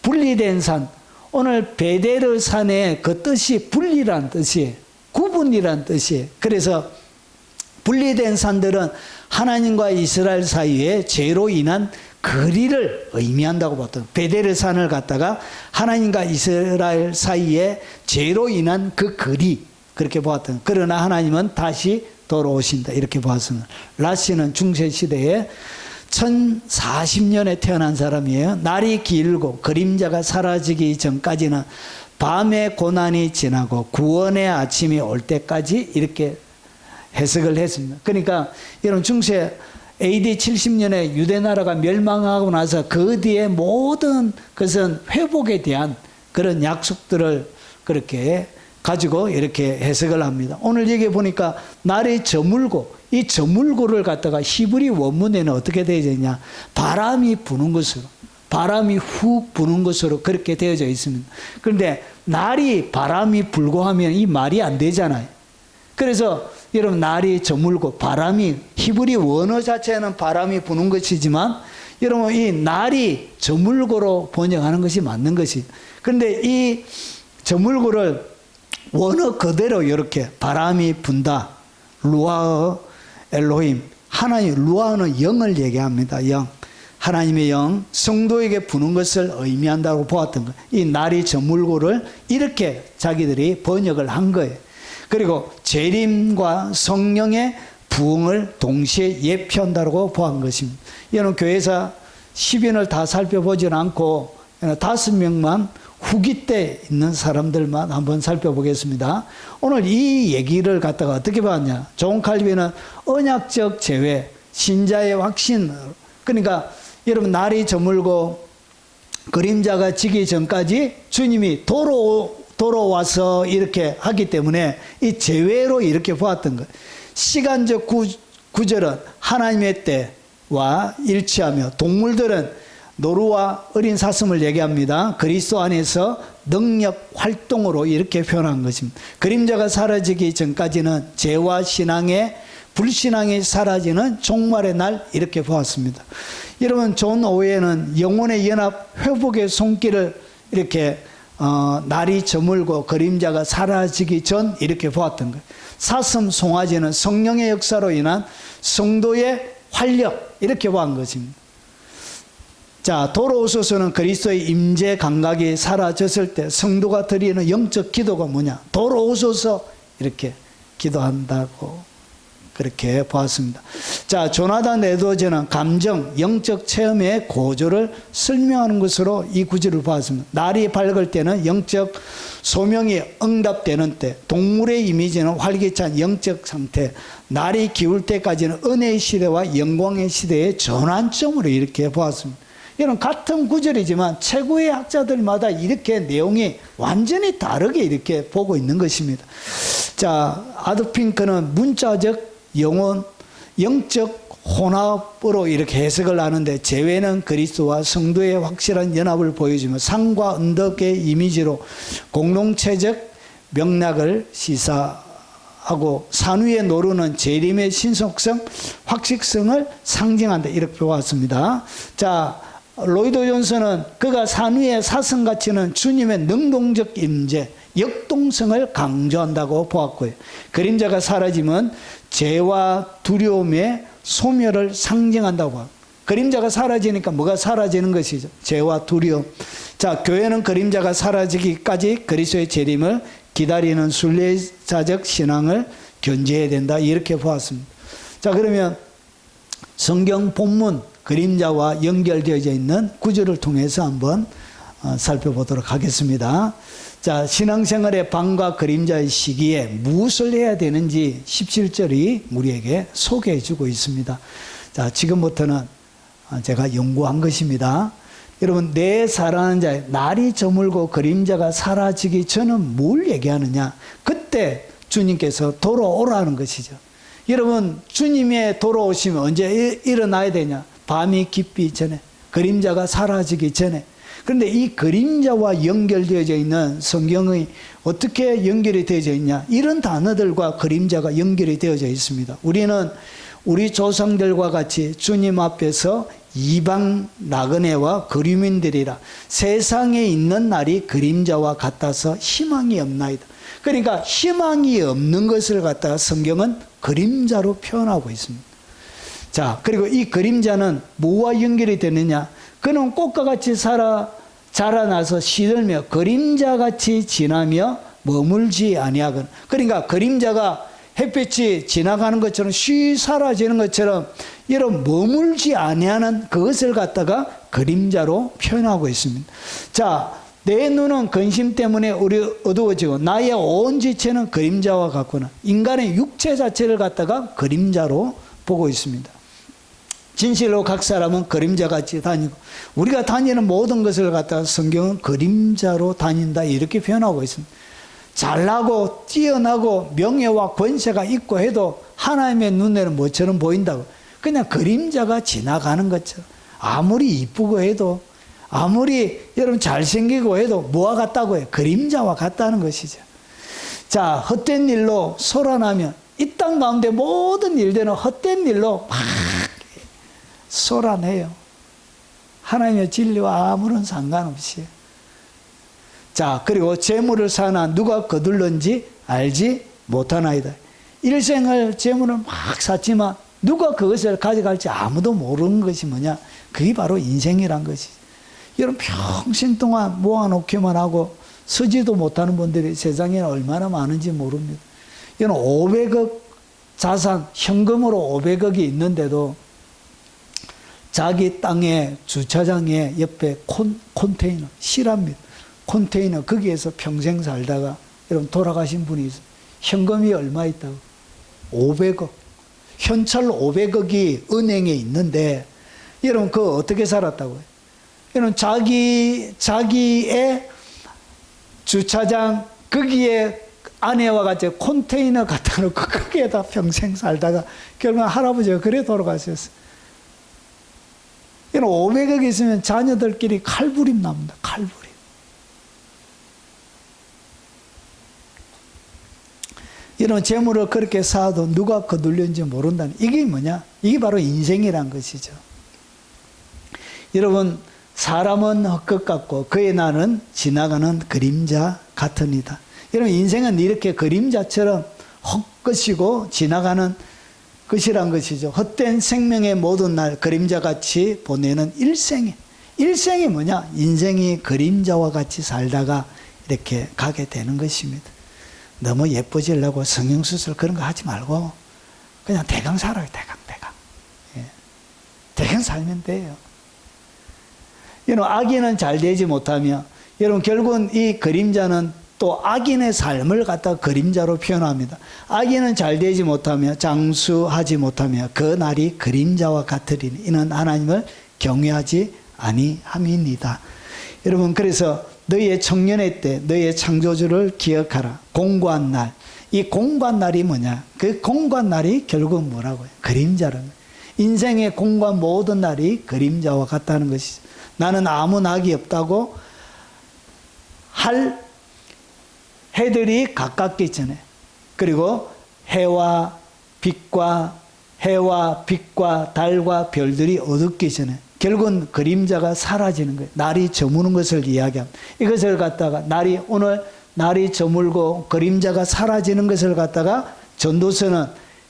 S1: 분리된 산, 오늘 베데르 산의 그 뜻이 분리란 뜻이에요. 구분이란 뜻이에요. 그래서 분리된 산들은 하나님과 이스라엘 사이에 죄로 인한 거리를 의미한다고 봤던, 베데르 산을 갖다가 하나님과 이스라엘 사이에 죄로 인한 그 거리, 그렇게 보았던. 그러나 하나님은 다시 돌아오신다, 이렇게 보았습니다. 라시는 중세시대에 1040년에 태어난 사람이에요. 날이 길고 그림자가 사라지기 전까지는 밤의 고난이 지나고 구원의 아침이 올 때까지 이렇게 해석을 했습니다. 그러니까 여러분, 중세 AD 70년에 유대 나라가 멸망하고 나서 그 뒤에 모든 것은 회복에 대한 그런 약속들을 그렇게 가지고 이렇게 해석을 합니다. 오늘 여기 보니까 날이 저물고, 이 저물고를 갖다가 히브리 원문에는 어떻게 되어져 있냐? 바람이 부는 것으로, 바람이 훅 부는 것으로 그렇게 되어져 있습니다. 그런데 날이 바람이 불고 하면 이 말이 안 되잖아요. 그래서 여러분, 날이 저물고 바람이, 히브리 원어 자체는 바람이 부는 것이지만 여러분, 이 날이 저물고로 번역하는 것이 맞는 것이. 그런데 이 저물고를 원어 그대로 이렇게 바람이 분다, 루아어 엘로힘, 하나님, 루아어는 영을 얘기합니다. 영, 하나님의 영, 성도에게 부는 것을 의미한다고 보았던 거예요. 이 날이 저물고를 이렇게 자기들이 번역을 한 거예요. 그리고 재림과 성령의 부흥을 동시에 예표한다고 보한 것입니다. 이는 교회사 10인을 다 살펴보지는 않고 5명만 후기 때 있는 사람들만 한번 살펴보겠습니다. 오늘 이 얘기를 갖다가 어떻게 봤냐? 존 칼빈은 언약적 제외, 신자의 확신. 그러니까 여러분, 날이 저물고 그림자가 지기 전까지 주님이 돌아와서 이렇게 하기 때문에 이 제외로 이렇게 보았던 거예요. 시간적 구절은 하나님의 때와 일치하며, 동물들은 노루와 어린 사슴을 얘기합니다. 그리스도 안에서 능력 활동으로 이렇게 표현한 것입니다. 그림자가 사라지기 전까지는 죄와 신앙의 불신앙이 사라지는 종말의 날, 이렇게 보았습니다. 여러분, 존 오웨는 영혼의 연합 회복의 손길을 이렇게 날이 저물고 그림자가 사라지기 전 이렇게 보았던 거예요. 사슴, 송아지는 성령의 역사로 인한 성도의 활력, 이렇게 보한 것입니다. 자, 돌아오셔서는 그리스도의 임재 감각이 사라졌을 때 성도가 드리는 영적 기도가 뭐냐? 돌아오셔서 이렇게 기도한다고 그렇게 보았습니다. 자, 조나단 에드워즈는 감정, 영적 체험의 고조를 설명하는 것으로 이 구절을 보았습니다. 날이 밝을 때는 영적 소명이 응답되는 때, 동물의 이미지는 활기찬 영적 상태, 날이 기울 때까지는 은혜의 시대와 영광의 시대의 전환점으로 이렇게 보았습니다. 이런 같은 구절이지만 최고의 학자들마다 이렇게 내용이 완전히 다르게 이렇게 보고 있는 것입니다. 자, 아드핑크는 문자적 영혼 영적 혼합으로 이렇게 해석을 하는데, 재회는 그리스도와 성도의 확실한 연합을 보여주며 산과 언덕의 이미지로 공동체적 맥락을 시사하고, 산 위에 노루는 재림의 신속성, 확실성을 상징한다, 이렇게 보았습니다. 자, 로이드 존슨은 그가 산 위의 사슴같이는 주님의 능동적 임재, 역동성을 강조한다고 보았고요. 그림자가 사라지면 죄와 두려움의 소멸을 상징한다고 합니다. 그림자가 사라지니까 뭐가 사라지는 것이죠? 죄와 두려움. 자, 교회는 그림자가 사라지기까지 그리스도의 재림을 기다리는 순례자적 신앙을 견지해야 된다, 이렇게 보았습니다. 자, 그러면 성경 본문 그림자와 연결되어져 있는 구절을 통해서 한번 살펴보도록 하겠습니다. 자, 신앙생활의 방과 그림자의 시기에 무엇을 해야 되는지 17절이 우리에게 소개해 주고 있습니다. 자, 지금부터는 제가 연구한 것입니다. 여러분, 내 사랑하는 자의 날이 저물고 그림자가 사라지기 전은 뭘 얘기하느냐? 그때 주님께서 돌아오라는 것이죠. 여러분, 주님의 돌아오시면 언제 일어나야 되냐? 밤이 깊기 전에, 그림자가 사라지기 전에. 그런데 이 그림자와 연결되어져 있는 성경의 어떻게 연결이 되어져 있냐? 이런 단어들과 그림자가 연결이 되어져 있습니다. 우리는 우리 조상들과 같이 주님 앞에서 이방 나그네와 거류민들이라 세상에 있는 날이 그림자와 같아서 희망이 없나이다. 그러니까 희망이 없는 것을 갖다가 성경은 그림자로 표현하고 있습니다. 자, 그리고 이 그림자는 뭐와 연결이 되느냐? 그는 꽃과 같이 자라나서 시들며 그림자같이 지나며 머물지 아니하거나. 그러니까 그림자가 햇빛이 지나가는 것처럼 쉬 사라지는 것처럼 이런 머물지 아니하는 그것을 갖다가 그림자로 표현하고 있습니다. 자, 내 눈은 근심 때문에 어두워지고 나의 온 지체는 그림자와 같구나. 인간의 육체 자체를 갖다가 그림자로 보고 있습니다. 진실로 각 사람은 그림자같이 다니고, 우리가 다니는 모든 것을 갖다가 성경은 그림자로 다닌다, 이렇게 표현하고 있습니다. 잘나고 뛰어나고 명예와 권세가 있고 해도 하나님의 눈에는 뭐처럼 보인다고? 그냥 그림자가 지나가는 것처럼. 아무리 이쁘고 해도, 아무리 여러분 잘생기고 해도 뭐와 같다고 해요? 그림자와 같다는 것이죠. 자, 헛된 일로 솟아나면 이 땅 가운데 모든 일들은 헛된 일로 막 쏟아내요. 하나님의 진리와 아무런 상관없이. 자, 그리고 재물을 사나 누가 거둘는지 알지 못하나이다. 일생을 재물을 막 샀지만 누가 그것을 가져갈지 아무도 모르는 것이 뭐냐? 그게 바로 인생이란 것이지. 여러분, 평생 동안 모아놓기만 하고 쓰지도 못하는 분들이 세상에 얼마나 많은지 모릅니다. 여러분, 500억 자산, 현금으로 500억이 있는데도 자기 땅에 주차장에 옆에 컨테이너, 실합니다. 컨테이너, 거기에서 평생 살다가 여러분 돌아가신 분이 있어요. 현금이 얼마 있다고? 500억. 현찰 500억이 은행에 있는데 여러분 그거 어떻게 살았다고요? 여러분 자기의 주차장 거기에 아내와 같이 컨테이너 갖다 놓고 거기에다 평생 살다가 결국 할아버지가 그래 돌아가셨어요. 500억 있으면 자녀들끼리 칼부림 납니다. 칼부림. 이런 재물을 그렇게 쌓아도 누가 거둘렸는지 모른다는, 이게 뭐냐? 이게 바로 인생이란 것이죠. 여러분, 사람은 헛것 같고 그의 날은 지나가는 그림자 같으니다. 여러분, 인생은 이렇게 그림자처럼 헛것이고 지나가는 것이란 것이죠. 헛된 생명의 모든 날 그림자같이 보내는 일생에. 일생이 뭐냐? 인생이 그림자와 같이 살다가 이렇게 가게 되는 것입니다. 너무 예뻐지려고 성형수술 그런 거 하지 말고 그냥 대강 살아요. 대강. 예. 대강 살면 돼요. 여러분, 악인은 잘 되지 못하며, 여러분 결국은 이 그림자는 또 악인의 삶을 갖다 그림자로 표현합니다. 악인은 잘 되지 못하며 장수하지 못하며 그 날이 그림자와 같으리니 이는 하나님을 경외하지 아니함이니이다. 여러분, 그래서 너희의 청년의 때 너희의 창조주를 기억하라. 공고한 날, 이 공관날이 뭐냐? 그 공관날이 결국 뭐라고요? 그림자라는 거예요. 인생의 공관 모든 날이 그림자와 같다는 것이죠. 나는 아무 낙이 없다고 할 해들이 가깝기 전에, 그리고 해와 빛과 달과 별들이 어둡기 전에 결국은 그림자가 사라지는 거예요. 날이 저무는 것을 이야기합니다. 이것을 갖다가 오늘 날이 저물고 그림자가 사라지는 것을 갖다가 전도서는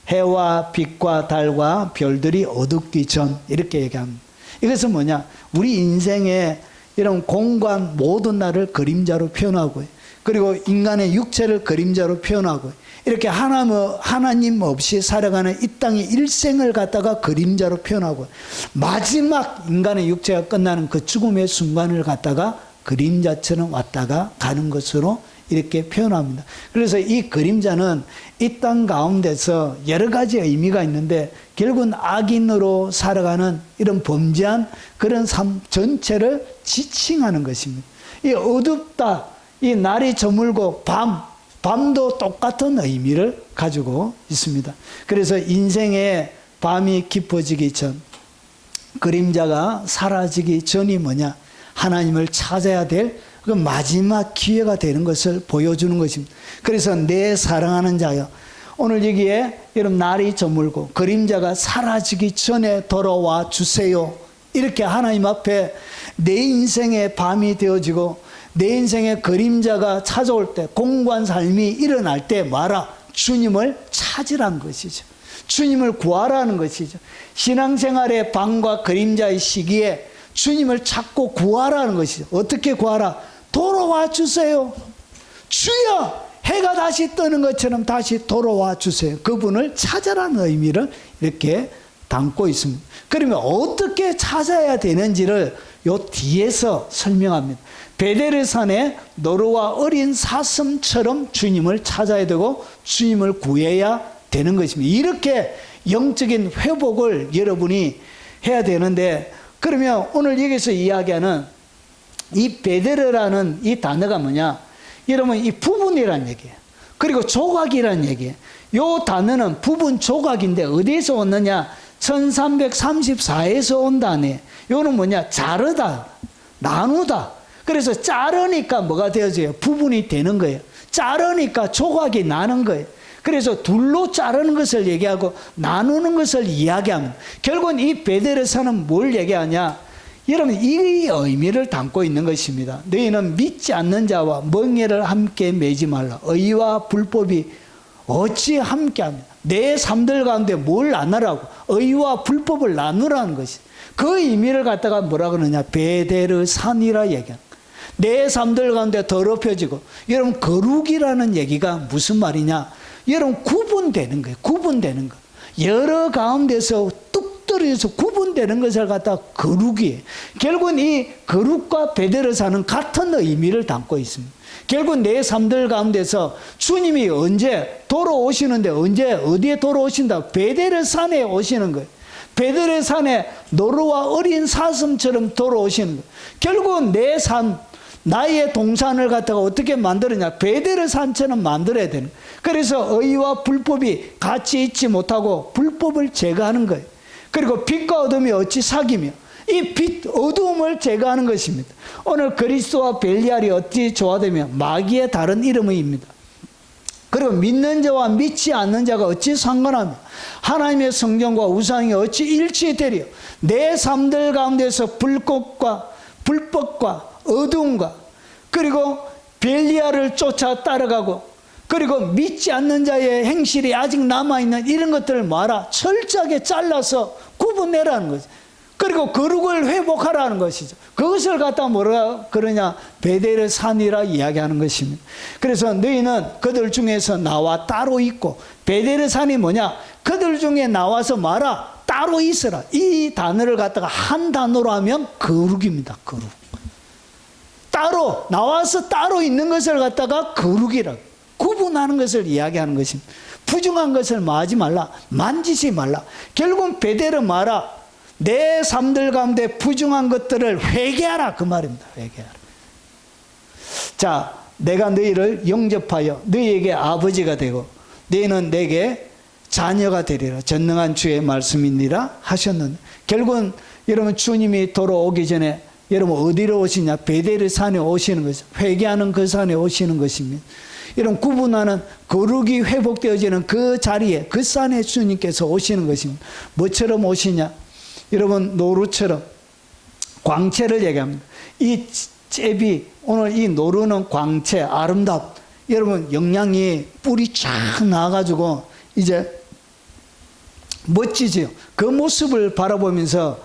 S1: 해와 빛과 달과 별들이 어둡기 전 이렇게 얘기합니다. 이것은 뭐냐? 우리 인생의 이런 공간 모든 날을 그림자로 표현하고요. 그리고 인간의 육체를 그림자로 표현하고요. 이렇게 하나님 없이 살아가는 이 땅의 일생을 갖다가 그림자로 표현하고, 마지막 인간의 육체가 끝나는 그 죽음의 순간을 갖다가 그림자처럼 왔다가 가는 것으로 이렇게 표현합니다. 그래서 이 그림자는 이 땅 가운데서 여러 가지 의미가 있는데 결국은 악인으로 살아가는 이런 범죄한 그런 삶 전체를 지칭하는 것입니다. 이 어둡다, 이 날이 저물고 밤도 똑같은 의미를 가지고 있습니다. 그래서 인생의 밤이 깊어지기 전, 그림자가 사라지기 전이 뭐냐? 하나님을 찾아야 될 그 마지막 기회가 되는 것을 보여주는 것입니다. 그래서 내 사랑하는 자여, 오늘 여기에 여러분 날이 저물고 그림자가 사라지기 전에 돌아와 주세요. 이렇게 하나님 앞에 내 인생의 밤이 되어지고 내 인생의 그림자가 찾아올 때, 공고한 삶이 일어날 때 말아 주님을 찾으라는 것이죠. 주님을 구하라는 것이죠. 신앙생활의 밤과 그림자의 시기에 주님을 찾고 구하라는 것이죠. 어떻게 구하라? 돌아와 주세요. 주여, 해가 다시 뜨는 것처럼 다시 돌아와 주세요. 그분을 찾아라는 의미를 이렇게 담고 있습니다. 그러면 어떻게 찾아야 되는지를 요 뒤에서 설명합니다. 베델의 산에 노루와 어린 사슴처럼 주님을 찾아야 되고 주님을 구해야 되는 것입니다. 이렇게 영적인 회복을 여러분이 해야 되는데, 그러면 오늘 여기서 이야기하는 이 베델이라는 이 단어가 뭐냐? 여러분, 이 부분이라는 얘기예요. 그리고 조각이라는 얘기예요. 이 단어는 부분 조각인데 어디에서 왔느냐? 1334에서 온 단어예요. 이거는 뭐냐? 자르다, 나누다. 그래서 자르니까 뭐가 되어져요? 부분이 되는 거예요. 자르니까 조각이 나는 거예요. 그래서 둘로 자르는 것을 얘기하고 나누는 것을 이야기합니다. 결국은 이 베델의 산은 뭘 얘기하냐? 여러분, 이 의미를 담고 있는 것입니다. 너희는 믿지 않는 자와 멍에를 함께 매지 말라. 의와 불법이 어찌 함께합니다. 내 삶들 가운데 뭘 나누라고? 의와 불법을 나누라는 것이. 그 의미를 갖다가 뭐라 그러냐? 베델의 산이라 얘기합니다. 내 삶들 가운데 더럽혀지고, 여러분, 거룩이라는 얘기가 무슨 말이냐? 여러분, 구분되는 거예요. 구분되는 거. 여러 가운데서 뚝 떨어져서 구분되는 것을 갖다가 거룩이에요. 결국은 이 거룩과 베델의 산은 같은 의미를 담고 있습니다. 결국 내 삶들 가운데서 주님이 언제 돌아오시는데, 언제 어디에 돌아오신다? 베델의 산에 오시는 거예요. 베델의 산에 노루와 어린 사슴처럼 돌아오시는 거예요. 결국은 내 삶, 나의 동산을 갖다가 어떻게 만들었냐? 베델의 산처럼 만들어야 되는 거예요. 그래서 의와 불법이 같이 있지 못하고 불법을 제거하는 거예요. 그리고 빛과 어둠이 어찌 사귀며, 이 빛, 어두움을 제거하는 것입니다. 오늘 그리스도와 벨리알이 어찌 조화되며 마귀의 다른 이름입니다. 그리고 믿는 자와 믿지 않는 자가 어찌 상관하며 하나님의 성경과 우상이 어찌 일치되리요. 내 삶들 가운데서 불법과 어두움과 그리고 벨리알을 쫓아 따라가고, 그리고 믿지 않는 자의 행실이 아직 남아있는 이런 것들을 말아 철저하게 잘라서 구분내라는 거죠. 그리고 거룩을 회복하라는 것이죠. 그것을 갖다 뭐라 그러냐? 베델의 산이라 이야기하는 것입니다. 그래서 너희는 그들 중에서 나와 따로 있고, 베델의 산이 뭐냐? 그들 중에 나와서 말아 따로 있어라. 이 단어를 갖다가 한 단어로 하면 거룩입니다. 거룩. 따로 나와서 따로 있는 것을 갖다가 거룩이라고 구분하는 것을 이야기하는 것입니다. 부정한 것을 마하지 말라, 만지지 말라. 결국은 베델은 말아 내 삶들 가운데 부정한 것들을 회개하라, 그 말입니다. 회개하라. 자, 내가 너희를 영접하여 너희에게 아버지가 되고 너희는 내게 자녀가 되리라. 전능한 주의 말씀이니라 하셨는데, 결국은 여러분 주님이 돌아오기 전에 여러분 어디로 오시냐? 베델의 산에 오시는 것이, 회개하는 그 산에 오시는 것입니다. 이런 구분하는 거룩이 회복되어지는 그 자리에, 그 산에 주님께서 오시는 것입니다. 뭐처럼 오시냐? 여러분 노루처럼 광채를 얘기합니다. 이 잽이, 오늘 이 노루는 광채, 아름답. 여러분 영양이 뿔이 쫙 나와가지고 이제 멋지죠. 그 모습을 바라보면서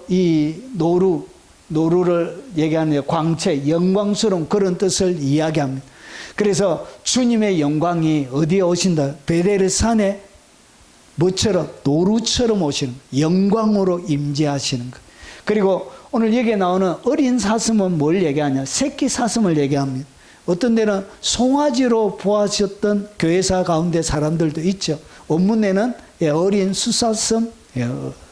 S1: 이 노루를 얘기하는 광채, 영광스러운 그런 뜻을 이야기합니다. 그래서 주님의 영광이 어디에 오신다? 베델의 산에 뭐처럼? 노루처럼 오시는 거예요. 영광으로 임재하시는 거예요. 그리고 오늘 여기에 나오는 어린 사슴은 뭘 얘기하냐? 새끼 사슴을 얘기합니다. 어떤 데는 송아지로 보아셨던 교회사 가운데 사람들도 있죠. 원문에는 어린 수사슴,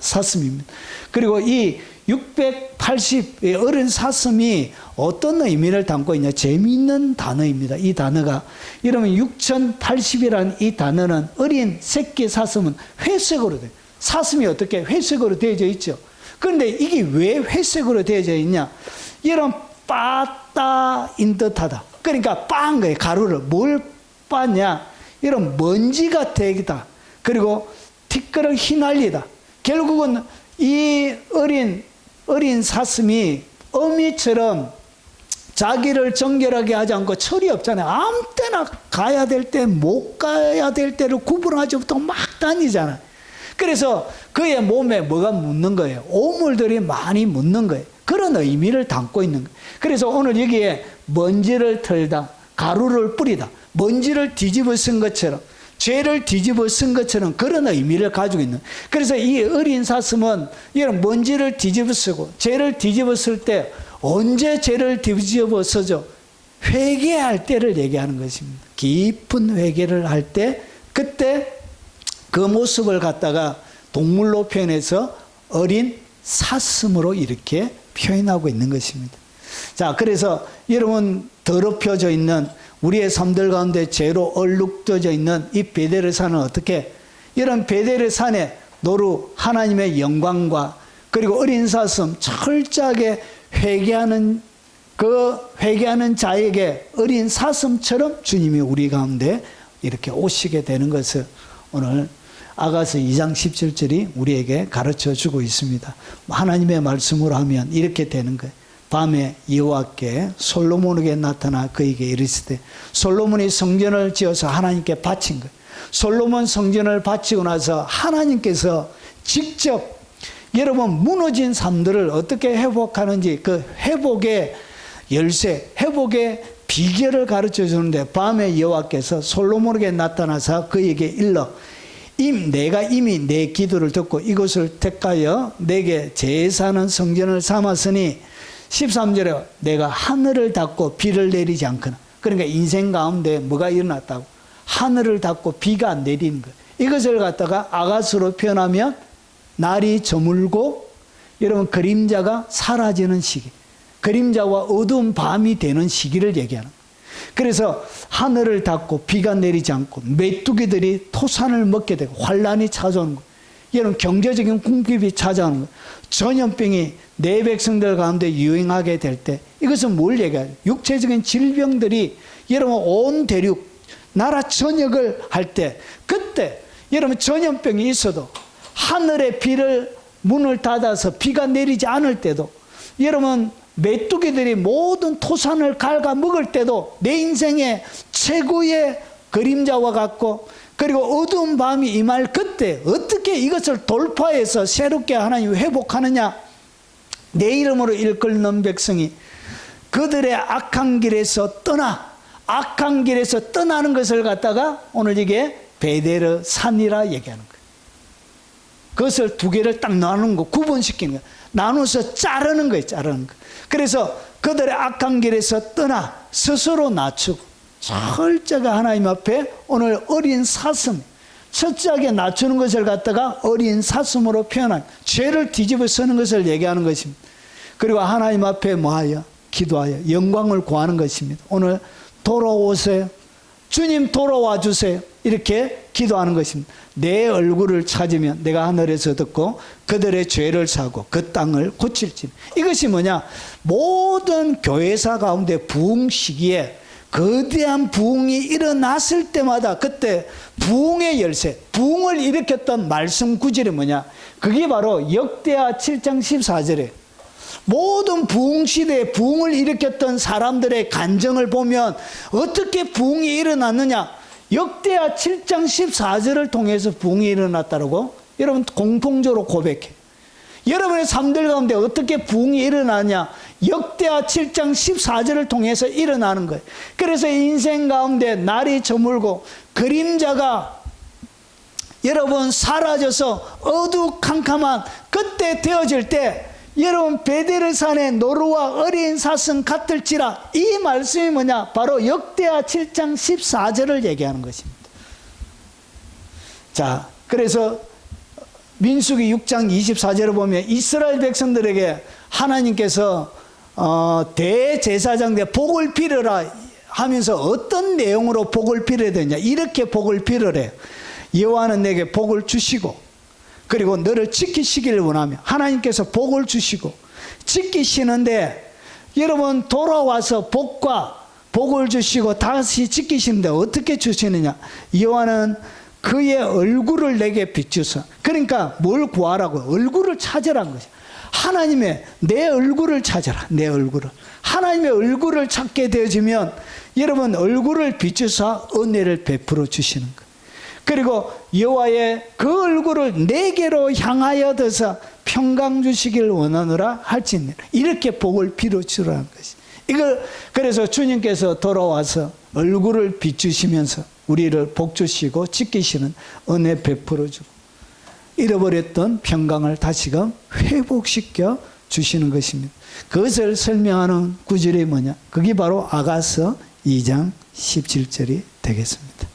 S1: 사슴입니다. 그리고 이 680 어린 사슴이 어떤 의미를 담고 있냐? 재미있는 단어입니다. 이 단어가, 여러분 6080이라는 이 단어는 어린 새끼 사슴은 회색으로 돼요. 사슴이 어떻게 회색으로 되어져 있죠. 그런데 이게 왜 회색으로 되어져 있냐? 이런 빠따인 듯하다. 그러니까 빤 거예요. 가루를. 뭘 빤냐? 이런 먼지가 되기다. 그리고 티끌을 휘날리다. 결국은 이 어린 사슴이 어미처럼 자기를 정결하게 하지 않고 철이 없잖아요. 아무 때나 가야 될 때, 못 가야 될 때를 구분하지 못하고 막 다니잖아요. 그래서 그의 몸에 뭐가 묻는 거예요? 오물들이 많이 묻는 거예요. 그런 의미를 담고 있는 거예요. 그래서 오늘 여기에 먼지를 털다, 가루를 뿌리다, 먼지를 뒤집어 쓴 것처럼, 죄를 뒤집어 쓴 것처럼 그런 의미를 가지고 있는. 그래서 이 어린 사슴은 이런 먼지를 뒤집어 쓰고 죄를 뒤집어 쓸 때, 언제 죄를 뒤집어 쓰죠? 회개할 때를 얘기하는 것입니다. 깊은 회개를 할 때, 그때 그 모습을 갖다가 동물로 표현해서 어린 사슴으로 이렇게 표현하고 있는 것입니다. 자, 그래서 여러분 더럽혀져 있는 우리의 삶들 가운데 죄로 얼룩져져 있는 이 베델의 산은 어떻게, 이런 베델의 산에 노루 하나님의 영광과 그리고 어린 사슴 철저하게 회개하는 자에게 어린 사슴처럼 주님이 우리 가운데 이렇게 오시게 되는 것을 오늘 아가서 2장 17절이 우리에게 가르쳐 주고 있습니다. 하나님의 말씀으로 하면 이렇게 되는 거예요. 밤에 여호와께 솔로몬에게 나타나 그에게 이르시되, 솔로몬이 성전을 지어서 하나님께 바친 거예요. 솔로몬 성전을 바치고 나서 하나님께서 직접 여러분 무너진 삶들을 어떻게 회복하는지 그 회복의 열쇠, 회복의 비결을 가르쳐 주는데, 밤에 여호와께서 솔로몬에게 나타나서 그에게 일러 내가 이미 내 기도를 듣고 이것을 택하여 내게 제사하는 성전을 삼았으니 13절에 내가 하늘을 닫고 비를 내리지 않거나. 그러니까 인생 가운데 뭐가 일어났다고? 하늘을 닫고 비가 안 내리는 거예요. 이것을 갖다가 아가스로 표현하면 날이 저물고 여러분 그림자가 사라지는 시기, 그림자와 어두운 밤이 되는 시기를 얘기하는 거예요. 그래서 하늘을 닫고 비가 내리지 않고 메뚜기들이 토산을 먹게 되고 환란이 찾아오는 거예요. 이런 경제적인 궁핍이 찾아오는 거예요. 전염병이 내 백성들 가운데 유행하게 될 때, 이것은 뭘 얘기해요? 육체적인 질병들이 여러분 온 대륙 나라 전역을 할 때, 그때 여러분 전염병이 있어도 하늘의 비를 문을 닫아서 비가 내리지 않을 때도, 여러분 메뚜기들이 모든 토산을 갉아 먹을 때도 내 인생의 최고의 그림자와 같고, 그리고 어두운 밤이 임할 그때 어떻게 이것을 돌파해서 새롭게 하나님이 회복하느냐? 내 이름으로 일컬는 백성이 그들의 악한 길에서 악한 길에서 떠나는 것을 갖다가 오늘 이게 베델의 산이라 얘기하는 거예요. 그것을 두 개를 딱 나누는 거, 구분시키는 거예요. 나눠서 자르는 거예요. 자르는 거. 그래서 그들의 악한 길에서 스스로 낮추고 철저하게 하나님 앞에 오늘 어린 사슴, 철저하게 낮추는 것을 갖다가 어린 사슴으로 표현한, 죄를 뒤집어 쓰는 것을 얘기하는 것입니다. 그리고 하나님 앞에 뭐하여? 기도하여 영광을 구하는 것입니다. 오늘 돌아오세요. 주님 돌아와 주세요. 이렇게 기도하는 것입니다. 내 얼굴을 찾으면 내가 하늘에서 듣고 그들의 죄를 사고 그 땅을 고칠지. 이것이 뭐냐? 모든 교회사 가운데 부흥 시기에 거대한 부흥이 일어났을 때마다 그때 부흥의 열쇠, 부흥을 일으켰던 말씀 구절이 뭐냐? 그게 바로 역대하 7장 14절에 모든 부흥 시대에 부흥을 일으켰던 사람들의 간증을 보면 어떻게 부흥이 일어났느냐? 역대하 7장 14절을 통해서 부흥이 일어났다고 여러분 공통적으로 고백해. 여러분의 삶들 가운데 어떻게 부흥이 일어나냐? 역대하 7장 14절을 통해서 일어나는 거예요. 그래서 인생 가운데 날이 저물고 그림자가 여러분 사라져서 어두컴컴한 그때 되어질 때 여러분 베델산의 노루와 어린 사슴 같을지라, 이 말씀이 뭐냐? 바로 역대하 7장 14절을 얘기하는 것입니다. 자, 그래서 민수기 6장 24절을 보면 이스라엘 백성들에게 하나님께서 대제사장 때 복을 빌어라 하면서 어떤 내용으로 복을 빌어야 되냐? 이렇게 복을 빌어래. 여호와는 내게 복을 주시고 그리고 너를 지키시기를 원하며, 하나님께서 복을 주시고 지키시는데 여러분 돌아와서 복을 주시고 다시 지키시는데 어떻게 주시느냐? 여호와는 그의 얼굴을 내게 비추소. 그러니까 뭘 구하라고? 얼굴을 찾으라는 거죠. 하나님의 내 얼굴을 찾아라. 내 얼굴을. 하나님의 얼굴을 찾게 되어지면 여러분 얼굴을 비추사 은혜를 베풀어 주시는 거예요. 그리고 여호와의 그 얼굴을 내게로 향하여 드사 평강 주시기를 원하노라 할지니, 이렇게 복을 빌어 주라는 것이. 이걸 그래서 주님께서 돌아와서 얼굴을 비추시면서 우리를 복 주시고 지키시는 은혜 베풀어 주고 잃어버렸던 평강을 다시금 회복시켜 주시는 것입니다. 그것을 설명하는 구절이 뭐냐? 그게 바로 아가서 2장 17절이 되겠습니다.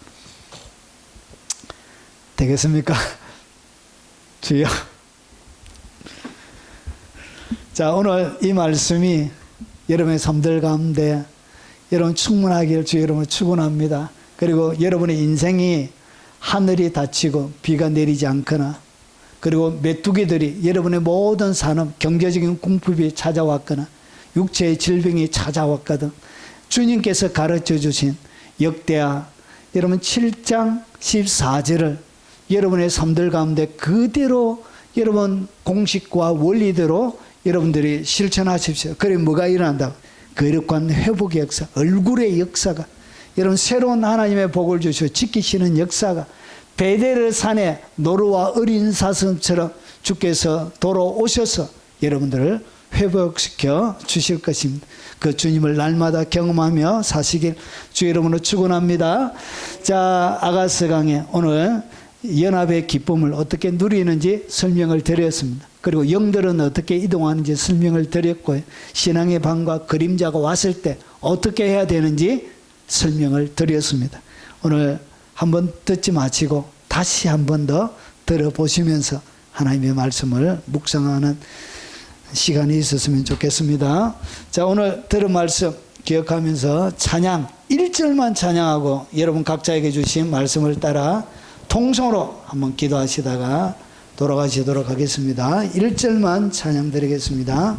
S1: 되겠습니까? 주여. 자, 오늘 이 말씀이 여러분의 삶들 가운데 여러분 충만하기를 주 여러분을 축원합니다. 그리고 여러분의 인생이 하늘이 닫히고 비가 내리지 않거나, 그리고 메뚜기들이 여러분의 모든 산업, 경제적인 궁핍이 찾아왔거나 육체의 질병이 찾아왔거든, 주님께서 가르쳐 주신 역대하 여러분 7장 14절을 여러분의 삶들 가운데 그대로 여러분 공식과 원리대로 여러분들이 실천하십시오. 그래 뭐가 일어난다? 거룩한 회복의 역사, 얼굴의 역사가, 여러분 새로운 하나님의 복을 주시고 지키시는 역사가 베델 산에 노루와 어린 사슴처럼 주께서 돌아오셔서 여러분들을 회복시켜 주실 것입니다. 그 주님을 날마다 경험하며 사시길 주 여러분을 축원합니다. 자, 아가서 강의 오늘 연합의 기쁨을 어떻게 누리는지 설명을 드렸습니다. 그리고 영들은 어떻게 이동하는지 설명을 드렸고요. 신앙의 방과 그림자가 왔을 때 어떻게 해야 되는지 설명을 드렸습니다. 오늘 한번 듣지 마치고 다시 한 번 더 들어보시면서 하나님의 말씀을 묵상하는 시간이 있었으면 좋겠습니다. 자, 오늘 들은 말씀 기억하면서 찬양 1절만 찬양하고 여러분 각자에게 주신 말씀을 따라 통성으로 한번 기도하시다가 돌아가시도록 하겠습니다. 1절만 찬양 드리겠습니다.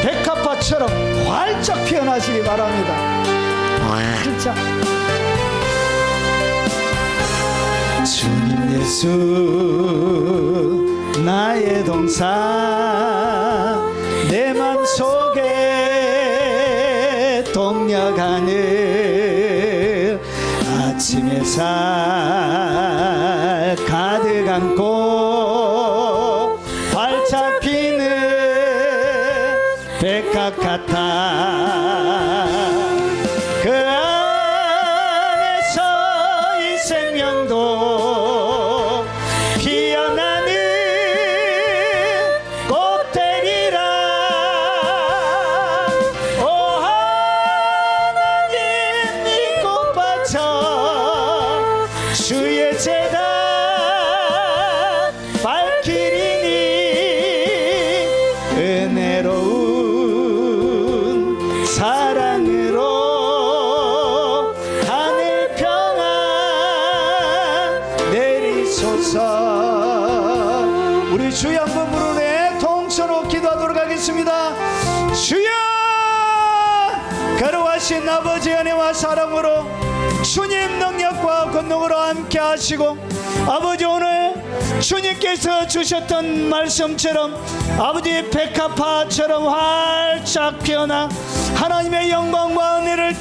S1: 백합화처럼 활짝 피어나시기 바랍니다. 활짝. 주님 예수 나의 동산, 내 맘속에 동력하는 아침 햇살 가득 안고 활짝 피는 백합 같아. 그 안에서 이 생명도 피어나는 꽃 되리라. 오 하나님 이 꽃밭처럼 주의 재단 기도하겠습니다. 주여, 거룩하신 아버지 은혜와 사랑으로 주님 능력과 권능으로 함께 하시고, 아버지 오늘 주님께서 주셨던 말씀처럼 아버지 백합화처럼 활짝 피어나 하나님의 영광과 은혜를 다